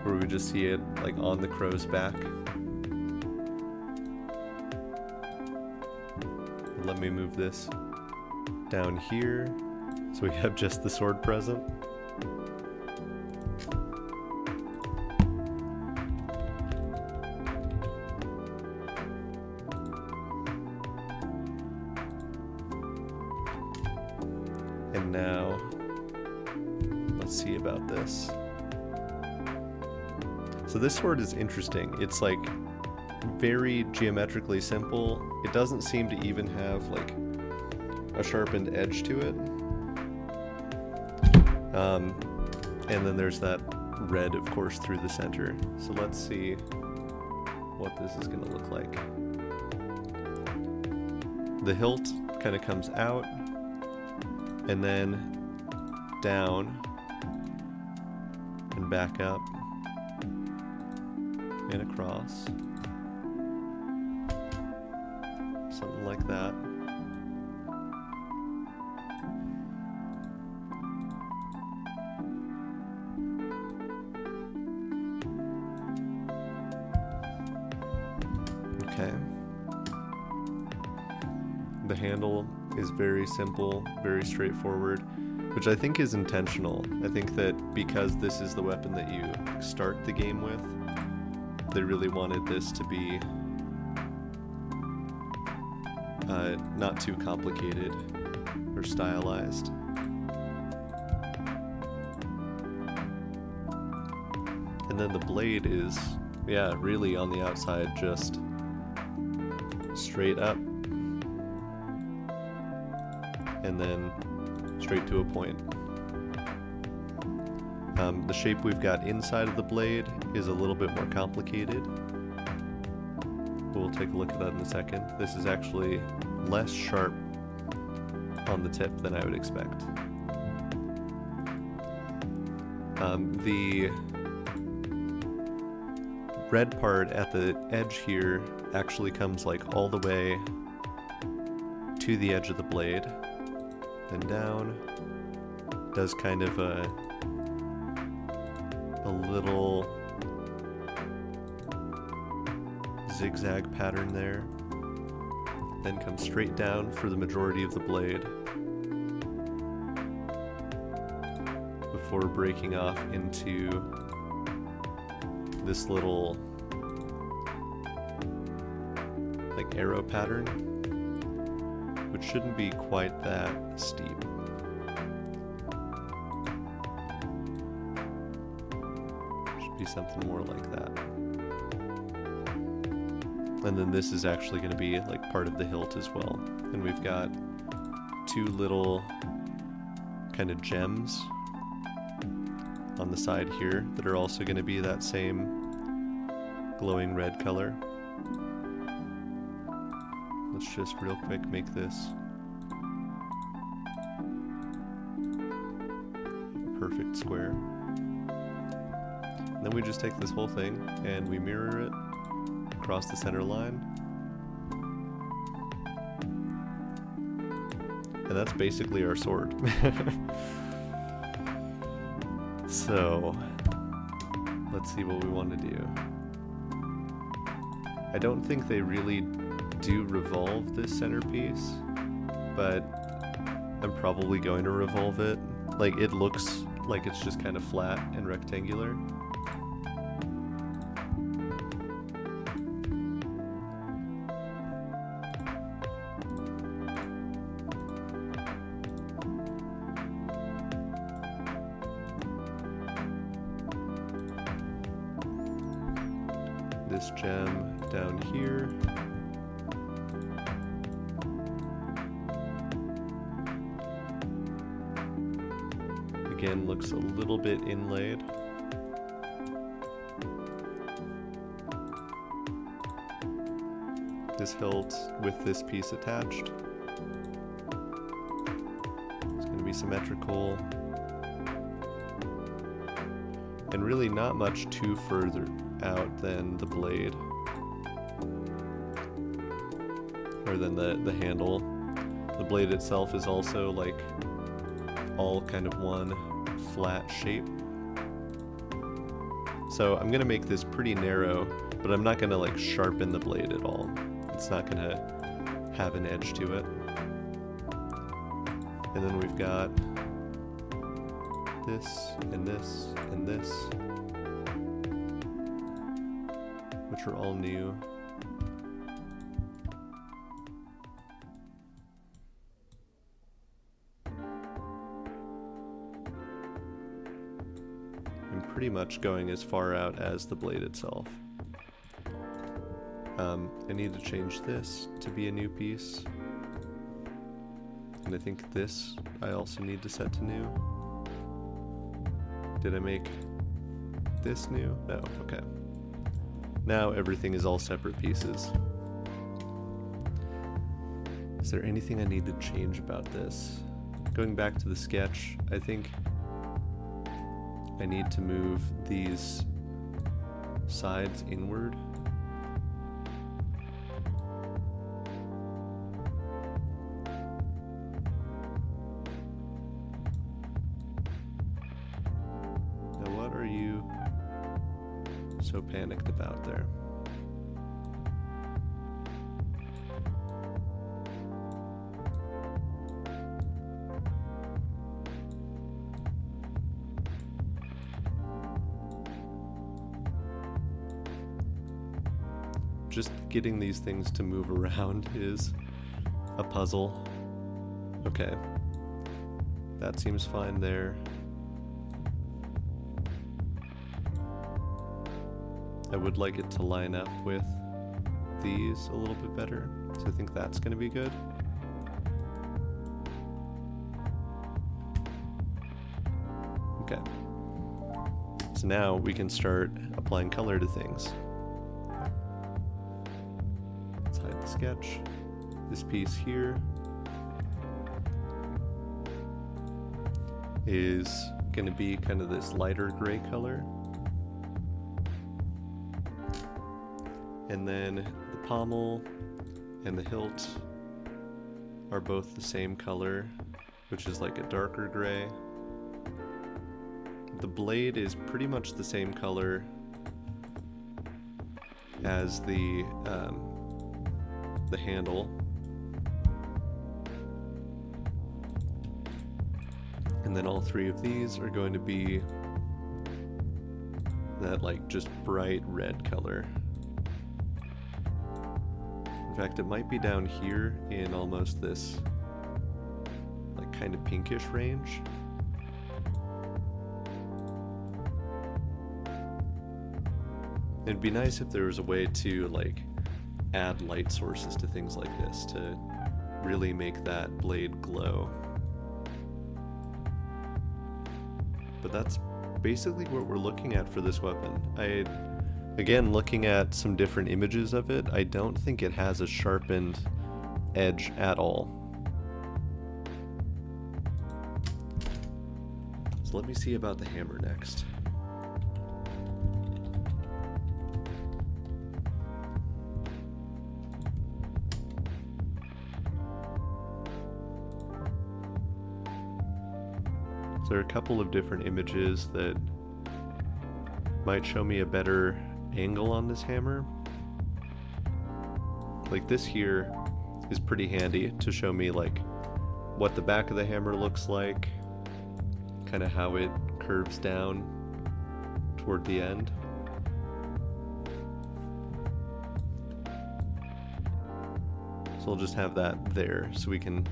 where we just see it like on the crow's back. Let me move this down here so we have just the sword present. And now, let's see about this. So this sword is interesting. It's like very geometrically simple. It doesn't seem to even have like a sharpened edge to it. And then there's that red, of course, through the center. So let's see what this is gonna look like. The hilt kind of comes out and then down and back up and across. Something like that. Okay. The handle is very simple, very straightforward, which I think is intentional. I think that because this is the weapon that you start the game with, they really wanted this to be not too complicated or stylized. And then the blade is, yeah, really on the outside just straight up, and then straight to a point. The shape we've got inside of the blade is a little bit more complicated. We'll take a look at that in a second. This is actually less sharp on the tip than I would expect. The red part at the edge here actually comes like all the way to the edge of the blade, then down. Does kind of a little zigzag pattern there, then comes straight down for the majority of the blade before breaking off into this little like arrow pattern, which shouldn't be quite that steep. Should be something more like that. And then this is actually going to be like part of the hilt as well. And we've got two little kind of gems on the side here that are also going to be that same glowing red color. Let's just real quick make this a perfect square. And then we just take this whole thing and we mirror it across the center line. And that's basically our sword. So, let's see what we want to do. I don't think they really do revolve this centerpiece, but I'm probably going to revolve it. Like, it looks like it's just kind of flat and rectangular. This gem down here. Again, looks a little bit inlaid. This hilt with this piece attached. It's going to be symmetrical. And really not much too further out than the blade, or than the handle. The blade itself is also like all kind of one flat shape. So I'm gonna make this pretty narrow, but I'm not gonna like sharpen the blade at all. It's not gonna have an edge to it. And then we've got this and this and this, which are all new. I'm pretty much going as far out as the blade itself. I need to change this to be a new piece. And I think this I also need to set to new. Did I make this new? No, okay. Now everything is all separate pieces. Is there anything I need to change about this? Going back to the sketch, I think I need to move these sides inward. Now what are you so panicked about there? Just getting these things to move around is a puzzle. Okay. That seems fine there. I would like it to line up with these a little bit better. So So I think that's going to be good. Okay. So now we can start applying color to things. Let's hide the sketch. This piece here is going to be kind of this lighter gray color. And then the pommel and the hilt are both the same color, which is like a darker gray. The blade is pretty much the same color as the handle. And then all three of these are going to be that like just bright red color. In fact, it might be down here in almost this like kind of pinkish range. It'd be nice if there was a way to like add light sources to things like this to really make that blade glow. But that's basically what we're looking at for this weapon. Again, looking at some different images of it, I don't think it has a sharpened edge at all. So let me see about the hammer next. So there are a couple of different images that might show me a better angle on this hammer. Like this here is pretty handy to show me like what the back of the hammer looks like, kind of how it curves down toward the end. So I'll just have that there so we can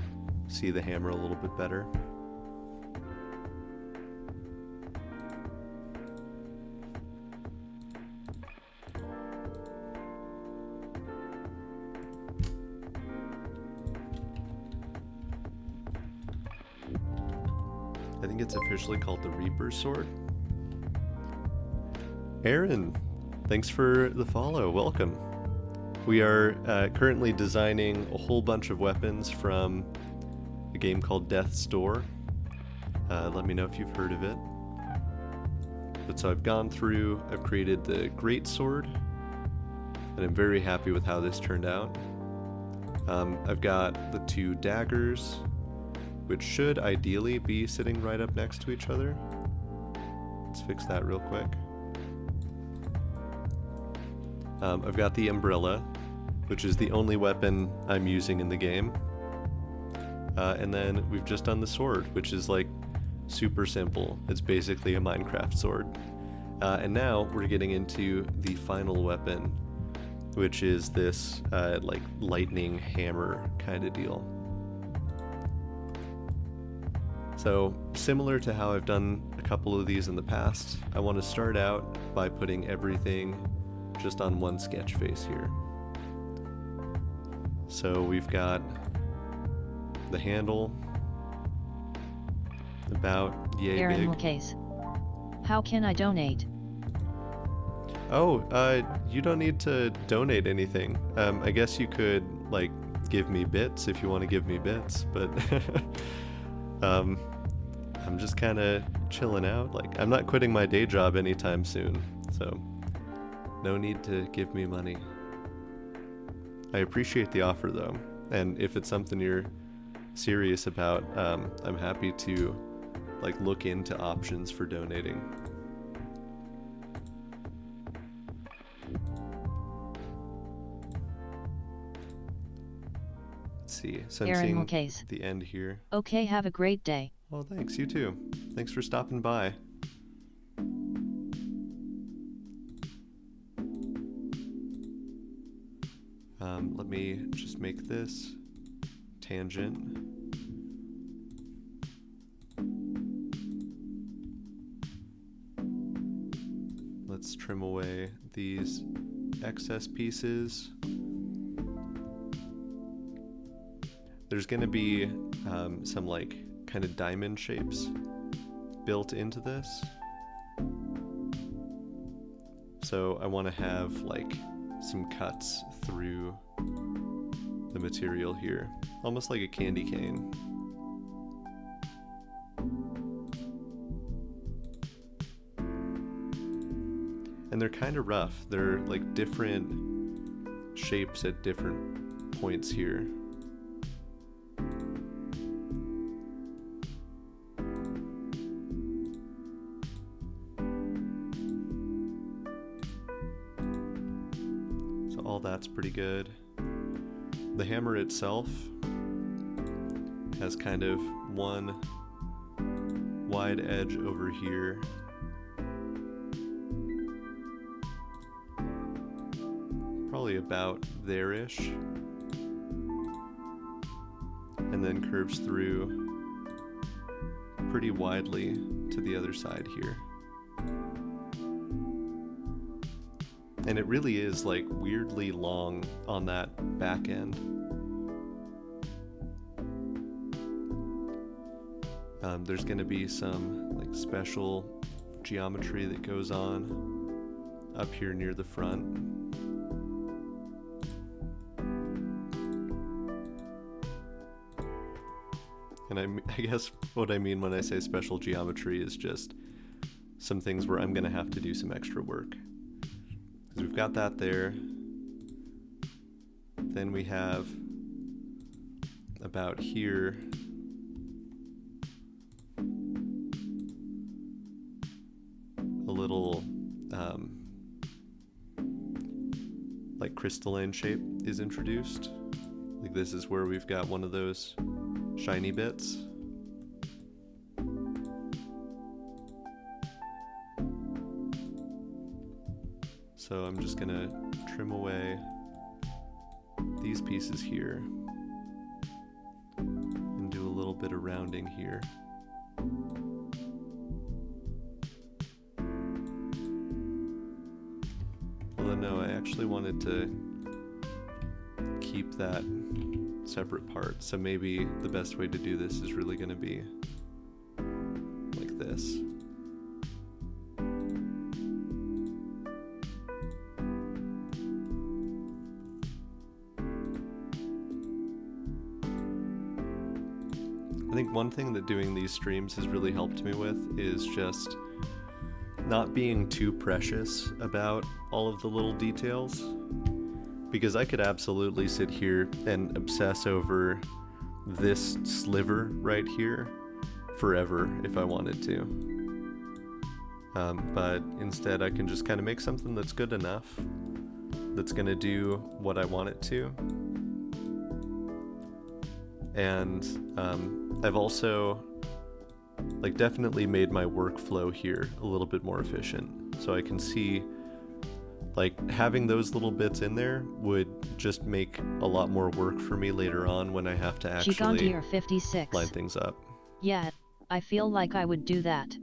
see the hammer a little bit better. I think it's officially called the Reaper's Sword. Aaron, thanks for the follow. Welcome. We are currently designing a whole bunch of weapons from a game called Death's Door. Let me know if you've heard of it. But so I've gone through, I've created the Great Sword, and I'm very happy with how this turned out. I've got the two daggers, which should ideally be sitting right up next to each other. Let's fix that real quick. I've got the umbrella, which is the only weapon I'm using in the game. And then we've just done the sword, which is like super simple. It's basically a Minecraft sword. And now we're getting into the final weapon, which is this like lightning hammer kind of deal. So, similar to how I've done a couple of these in the past, I want to start out by putting everything just on one sketch face here. So we've got the handle, about yay Aaron big. Case. How can I donate? Oh, you don't need to donate anything. I guess you could, like, give me bits if you want to give me bits, but I'm just kind of chilling out. Like, I'm not quitting my day job anytime soon, so no need to give me money. I appreciate the offer, though, and if it's something you're serious about, I'm happy to, like, look into options for donating. Let's see. So I'm Aaron seeing Case. the end here. Okay, have a great day. Well, thanks. You too. Thanks for stopping by. Let me just make this tangent. Let's trim away these excess pieces. there's going to be some like kind of diamond shapes built into this. So I want to have like some cuts through the material here, almost like a candy cane. And they're kind of rough. They're like different shapes at different points here. So all that's pretty good. The hammer itself has kind of one wide edge over here. Probably about there-ish. And then curves through pretty widely to the other side here. And it really is like weirdly long on that back end. There's going to be some like special geometry that goes on up here near the front. And I guess what I mean when I say special geometry is just some things where I'm going to have to do some extra work. Because we've got that there. Then we have about here a little like crystalline shape is introduced. Like this is where we've got one of those shiny bits. So I'm just gonna trim away these pieces here and do a little bit of rounding here. Although no, I actually wanted to keep that separate part, so maybe the best way to do this is really going to be like this. I think one thing that doing these streams has really helped me with is just not being too precious about all of the little details. Because I could absolutely sit here and obsess over this sliver right here forever if I wanted to. But instead I can just kind of make something that's good enough, that's going to do what I want it to. And I've also like definitely made my workflow here a little bit more efficient. So I can see like having those little bits in there would just make a lot more work for me later on when I have to actually Gigantier 56. line things up. Yeah, I feel like I would do that.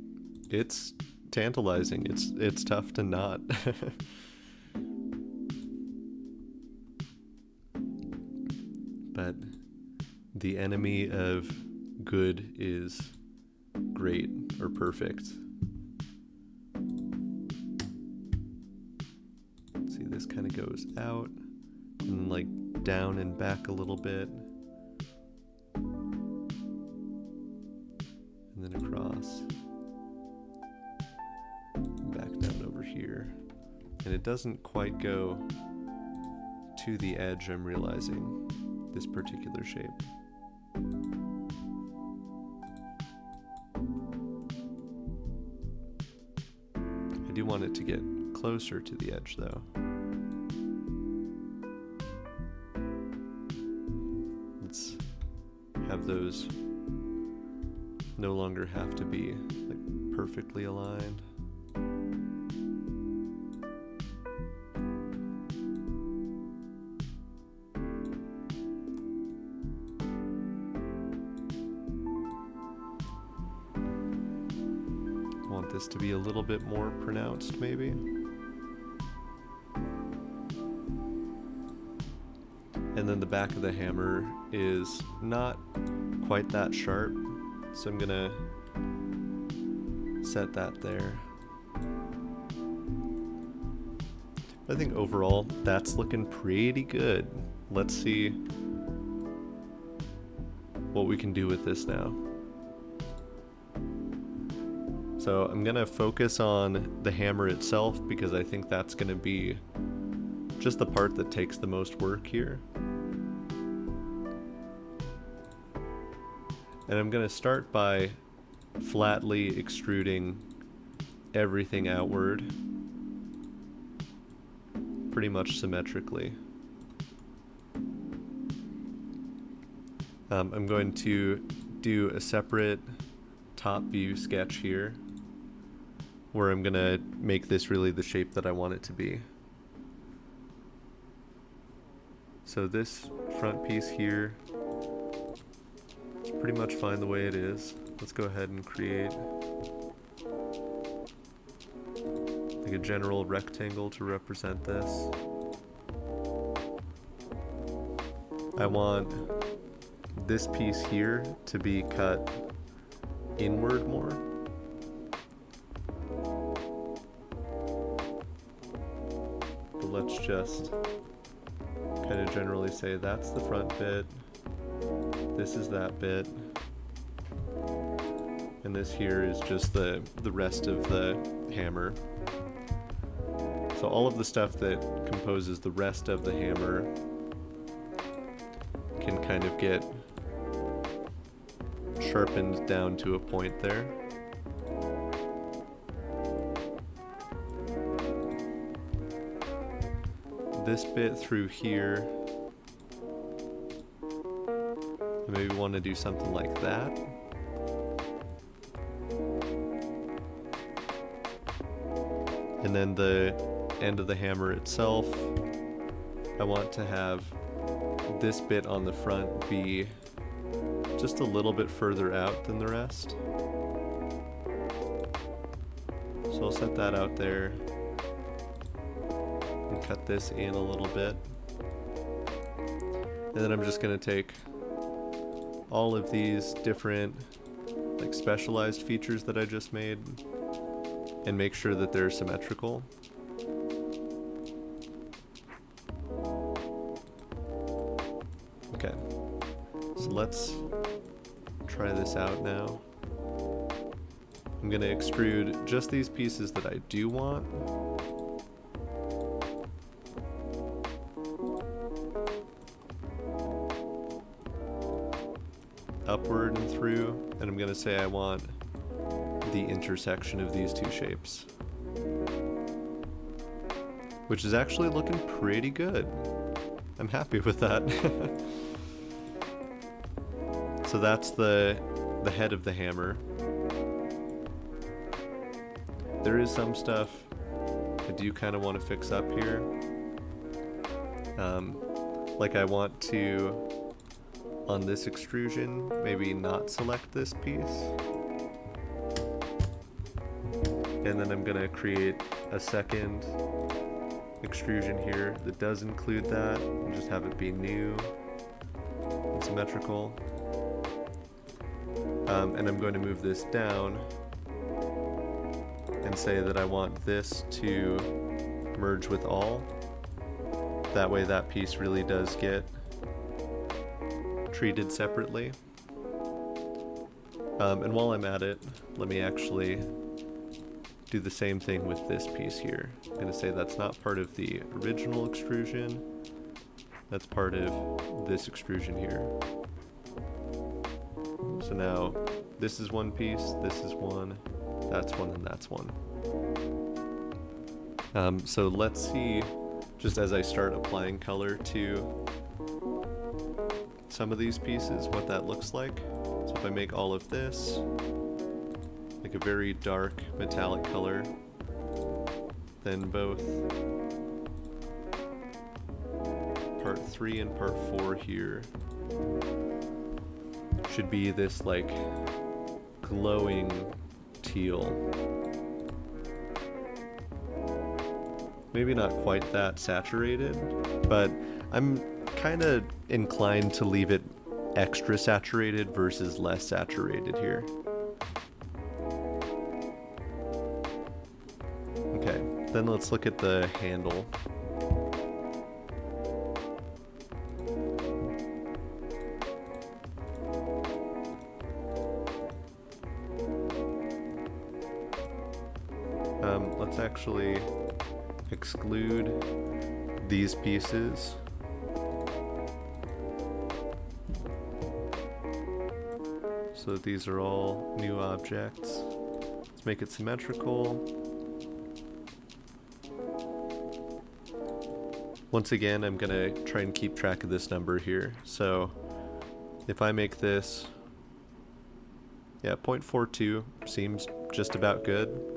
It's tantalizing. It's tough to not. But the enemy of good is great or perfect. See, this kind of goes out and like down and back a little bit. And then across. Back down over here. And it doesn't quite go to the edge, I'm realizing, this particular shape. I do want it to get closer to the edge though. Let's have those no longer have to be like perfectly aligned. This to be a little bit more pronounced, maybe. And And then the back of the hammer is not quite that sharp, so I'm gonna set that there. I think overall that's looking pretty good. Let's see what we can do with this now. So I'm gonna focus on the hammer itself because I think that's gonna be just the part that takes the most work here. And I'm gonna start by flatly extruding everything outward pretty much symmetrically. I'm going to do a separate top view sketch here where I'm gonna make this really the shape that I want it to be. So this front piece here is pretty much fine the way it is. Let's go ahead and create like a general rectangle to represent this. I want this piece here to be cut inward more. But let's just kind of generally say that's the front bit, this is that bit, and this here is just the rest of the hammer. So all of the stuff that composes the rest of the hammer can kind of get sharpened down to a point there. This bit through here, maybe want to do something like that. And then the end of the hammer itself, I want to have this bit on the front be just a little bit further out than the rest. So I'll set that out there and cut this in a little bit. And then I'm just going to take all of these different like specialized features that I just made and make sure that they're symmetrical. Okay, so let's try this out now. I'm going to extrude just these pieces that I do want. Upward and through, and I'm going to say I want the intersection of these two shapes, which is actually looking pretty good. I'm happy with that. So that's the head of the hammer. There is some stuff I do kind of want to fix up here. Like I want to, on this extrusion, maybe not select this piece. And then I'm gonna create a second extrusion here that does include that, and just have it be new and symmetrical. And I'm going to move this down and say that I want this to merge with all. That way that piece really does get treated separately. And while I'm at it, let me actually do the same thing with this piece here. I'm going to say that's not part of the original extrusion, that's part of this extrusion here. So now this is one piece, this is one, that's one, and that's one. So let's see, just as I start applying color to some of these pieces, what that looks like. So if I make all of this like a very dark metallic color, then both part 3 and part 4 here should be this like glowing teal. Maybe not quite that saturated, but I'm kind of inclined to leave it extra saturated versus less saturated here. Okay, then let's look at the handle. Let's actually exclude these pieces. So that these are all new objects. Let's make it symmetrical. Once again, I'm gonna try and keep track of this number here. So if I make this, yeah, 0.42 seems just about good.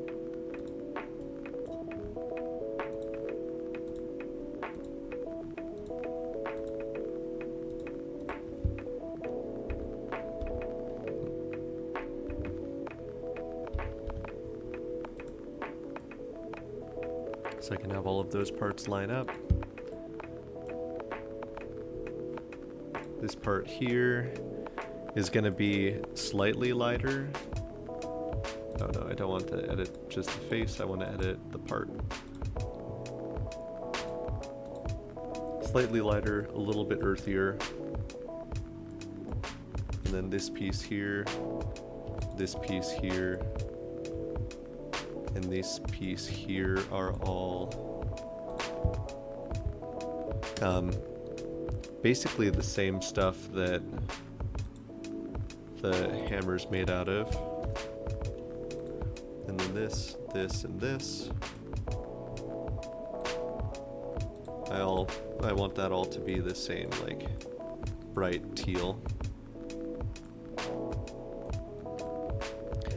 So I can have all of those parts line up. This part here is going to be slightly lighter. Oh no, I don't want to edit just the face, I want to edit the part. Slightly lighter, a little bit earthier. And then this piece here, this piece here, and this piece here are all basically the same stuff that the hammer's made out of. And then this, and this. I want that all to be the same, like, bright teal.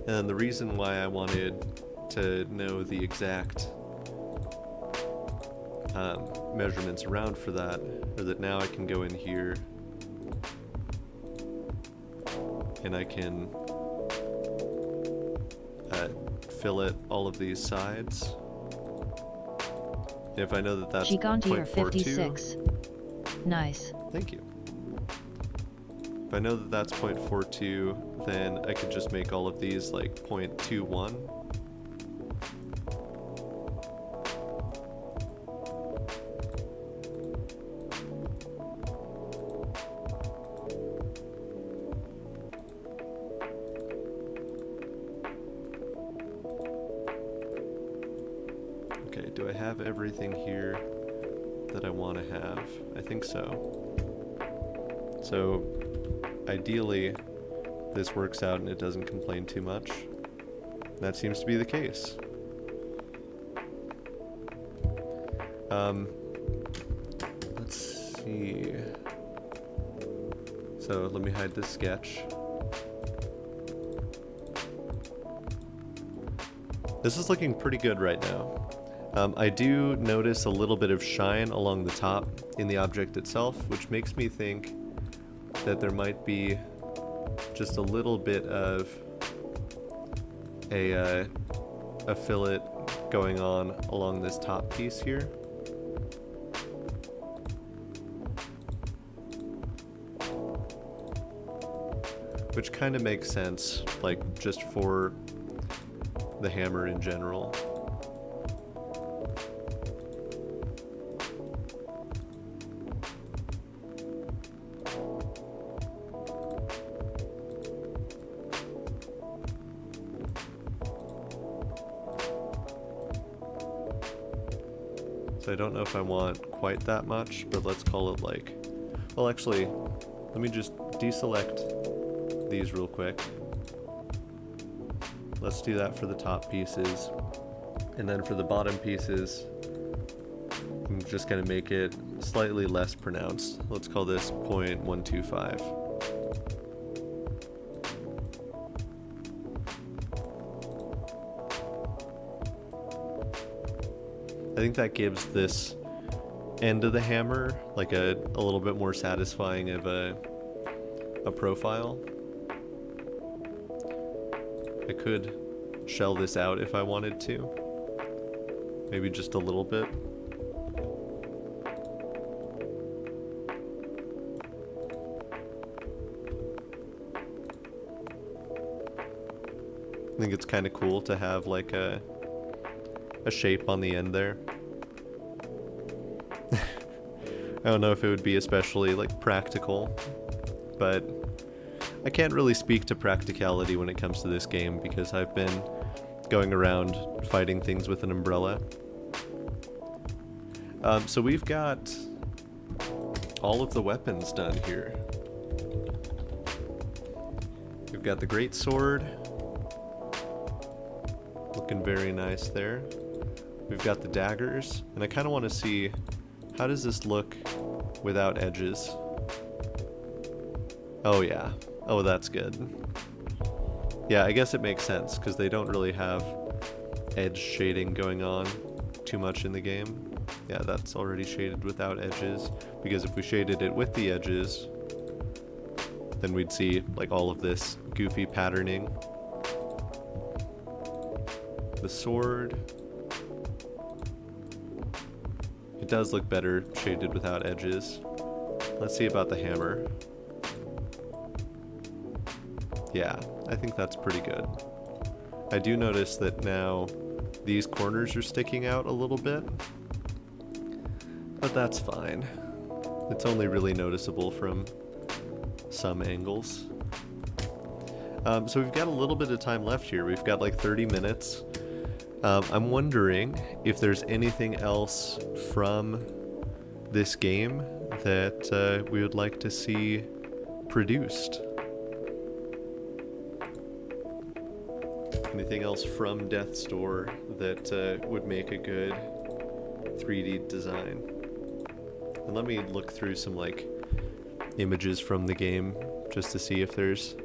And the reason why I wanted to know the exact measurements around for that are that now I can go in here and I can fillet all of these sides. And if I know that that's Gigantier 0.42, 56. Nice. thank you. If I know that that's 0.42, then I could just make all of these like 0.21. Okay, do I have everything here that I want to have? I think so. So, ideally, this works out and it doesn't complain too much. That seems to be the case. Let's see. So, let me hide this sketch. This is looking pretty good right now. I do notice a little bit of shine along the top in the object itself, which makes me think that there might be just a little bit of a fillet going on along this top piece here. Which kind of makes sense, like, just for the hammer in general. So I don't know if I want quite that much, but let's call it like, well, actually, let me just deselect these real quick. Let's do that for the top pieces. And then for the bottom pieces, I'm just going to make it slightly less pronounced. Let's call this 0.125. I think that gives this end of the hammer like a little bit more satisfying of a profile. I could shell this out if I wanted to. Maybe just a little bit. I think it's kind of cool to have like a shape on the end there. I don't know if it would be especially like practical, but I can't really speak to practicality when it comes to this game because I've been going around fighting things with an umbrella. So we've got all of the weapons done here. We've got the great sword, looking very nice there. We've got the daggers, and I kind of want to see how does this look without edges. Oh yeah, oh that's good. Yeah, I guess it makes sense because they don't really have edge shading going on too much in the game. Yeah, that's already shaded without edges, because if we shaded it with the edges, then we'd see like all of this goofy patterning. The sword, it does look better shaded without edges. Let's see about the hammer. Yeah, I think that's pretty good. I do notice that now these corners are sticking out a little bit, but that's fine. It's only really noticeable from some angles. So we've got a little bit of time left here. We've got like 30 minutes. I'm wondering if there's anything else from this game that we would like to see produced. Anything else from Death's Door that would make a good 3D design? And let me look through some like images from the game just to see if there's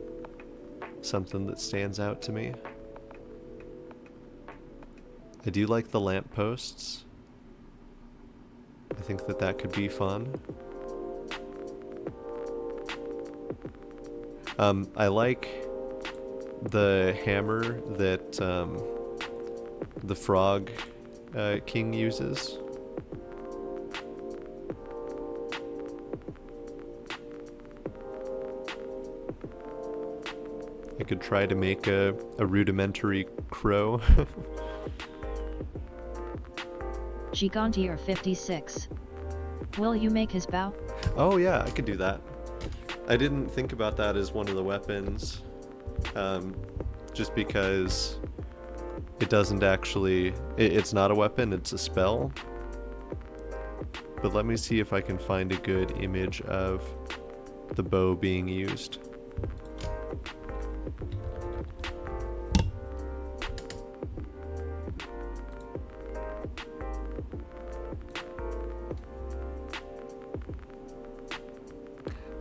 something that stands out to me. I do like the lampposts. I think that that could be fun. I like the hammer that the Frog King uses. I could try to make a rudimentary crow. Gigantier 56. Will you make his bow? Oh yeah, I could do that. I didn't think about that as one of the weapons, just because it doesn't actually, it's not a weapon, it's a spell. But let me see if I can find a good image of the bow being used.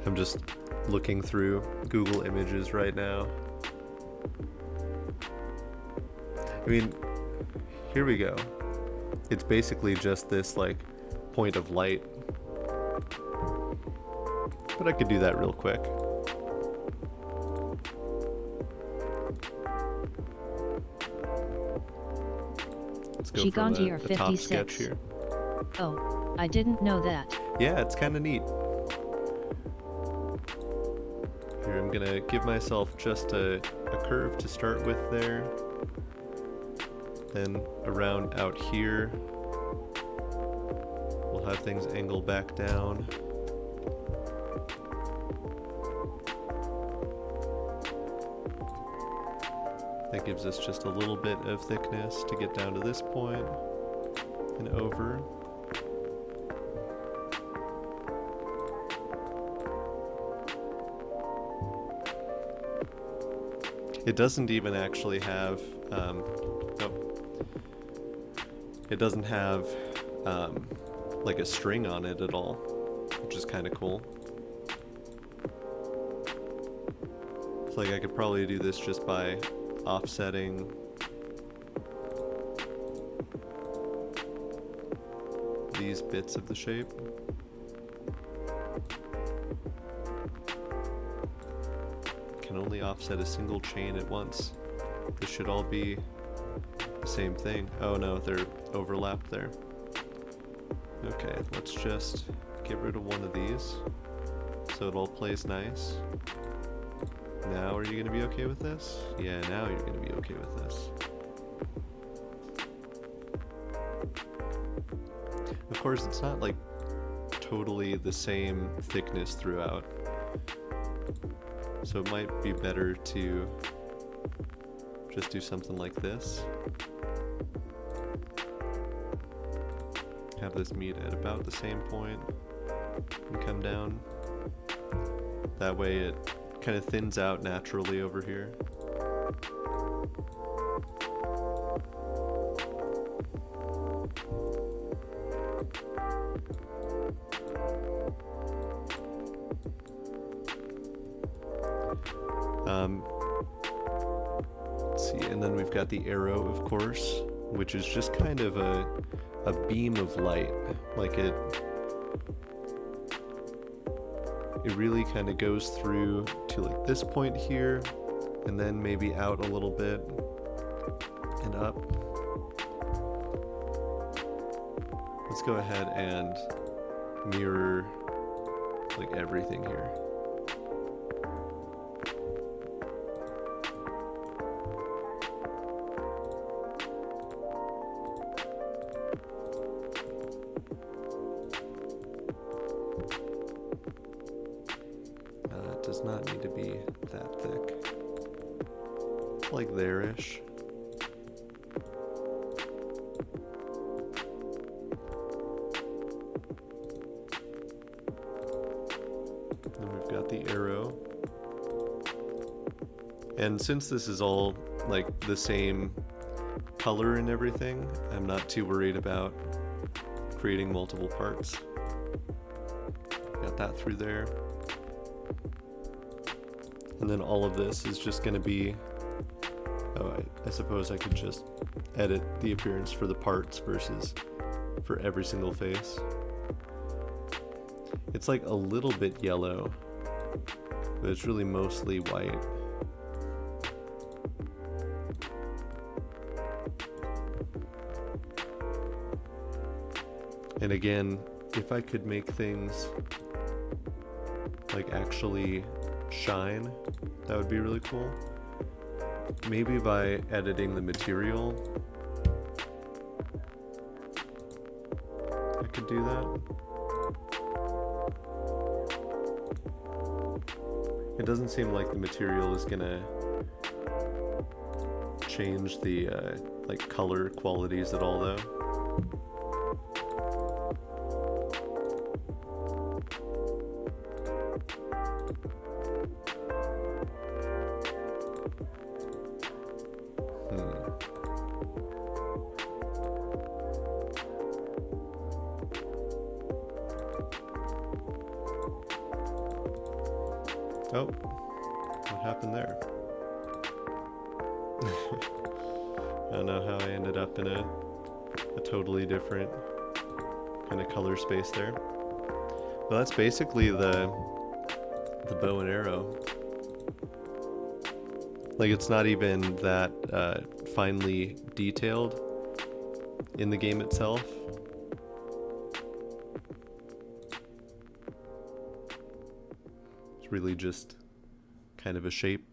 I'm just looking through Google Images right now. I mean, here we go. It's basically just this like point of light. But I could do that real quick. Let's go from the top sketch here. Oh, I didn't know that. Yeah, it's kind of neat. Here, I'm gonna give myself just a curve to start with there. Then around out here, we'll have things angle back down. That gives us just a little bit of thickness to get down to this point and over. It doesn't even actually have, it doesn't have like a string on it at all, which is kind of cool. It's like I could probably do this just by offsetting these bits of the shape. Can only offset a single chain at once. This should all be the same thing. Oh no, they're overlapped there. Okay, let's just get rid of one of these so it all plays nice. Now are you going to be okay with this? Yeah, now you're going to be okay with this. Of course, it's not like totally the same thickness throughout. So it might be better to just do something like this. Have this meet at about the same point and come down. That way it kind of thins out naturally over here. Let's see, and then we've got the arrow, of course, which is just kind of a beam of light. Like it really kind of goes through to like this point here, and then maybe out a little bit and up. Let's go ahead and mirror like everything here. Does not need to be that thick. Like there-ish. Then we've got the arrow. And since this is all like the same color and everything, I'm not too worried about creating multiple parts. Got that through there. And then all of this is just going to be, I suppose I could just edit the appearance for the parts versus for every single face. It's like a little bit yellow, but it's really mostly white. And again, if I could make things like actually shine, that would be really cool. Maybe by editing the material I could do that. It doesn't seem like the material is gonna change the like color qualities at all though. Oh, what happened there? I don't know how I ended up in a totally different kind of color space there. Well, that's basically the bow and arrow. Like, it's not even that finely detailed in the game itself. It's really just kind of a shape.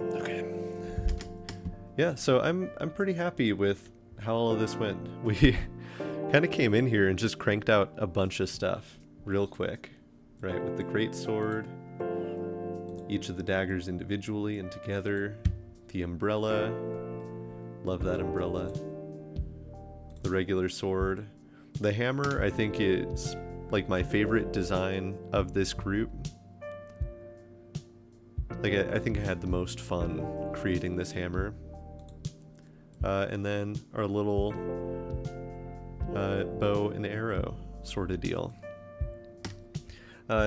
Okay. Yeah, so I'm pretty happy with how all of this went. We kind of came in here and just cranked out a bunch of stuff real quick, right? With the great sword, each of the daggers individually and together, the umbrella, love that umbrella, the regular sword. The hammer, I think, is like my favorite design of this group. Like, I think I had the most fun creating this hammer. And then our little bow and arrow sort of deal.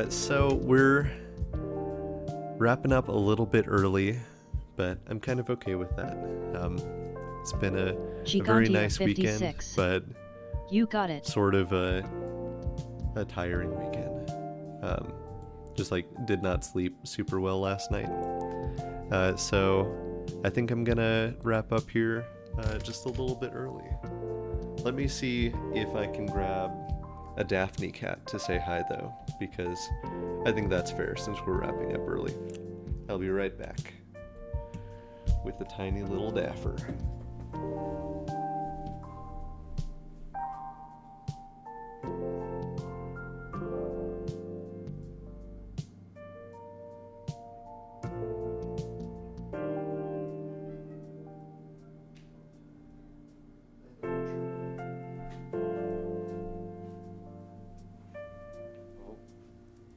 So we're wrapping up a little bit early, but I'm kind of okay with that. It's been a very nice weekend, but you got it. Sort of a tiring weekend. Just like did not sleep super well last night. So I think I'm gonna wrap up here just a little bit early. Let me see if I can grab a Daphne cat to say hi though, because I think that's fair since we're wrapping up early. I'll be right back with the tiny little Daffer.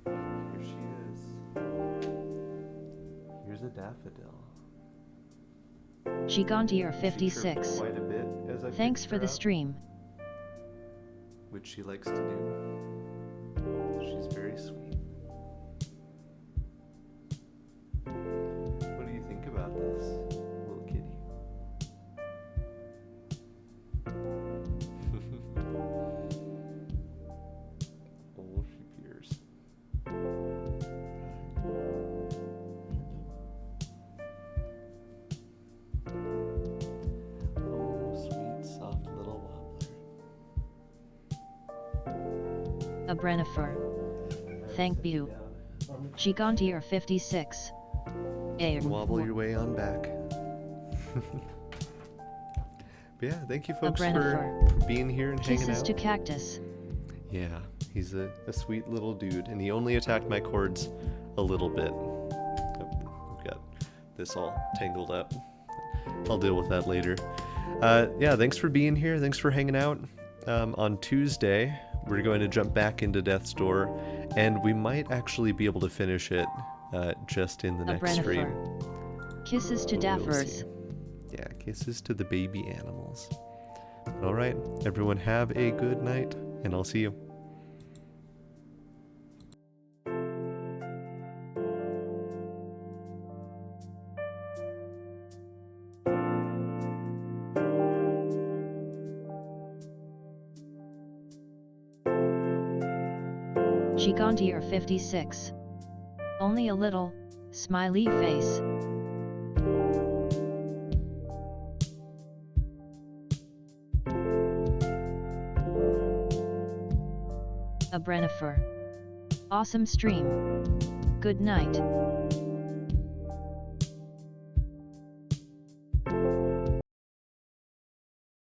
Here she is. Here's a daffodil. Gigantier She 56. chirped quite a bit as I Thanks picked for her the up, stream. which she likes to do. She's very sweet. What do you think about this, little kitty? Oh, she peers. Oh, sweet, soft little wobbler. A Brennifer. Thank you. Gigantier 56. Wobble your way on back. But yeah, thank you folks Brennifer. for being here and hanging Kisses out. to Cactus. Yeah, he's a sweet little dude, and he only attacked my cords a little bit. I've got this all tangled up. I'll deal with that later. Yeah, thanks for being here. Thanks for hanging out. On Tuesday, we're going to jump back into Death's Door, and we might actually be able to finish it just in the A next stream. Brennifer. Kisses to We'll Daffers. see. Yeah, kisses to the baby animals. All right, everyone have a good night, and I'll see you. Gigantier 56. Only a little, smiley face. A Brennifer. Awesome stream. Good night.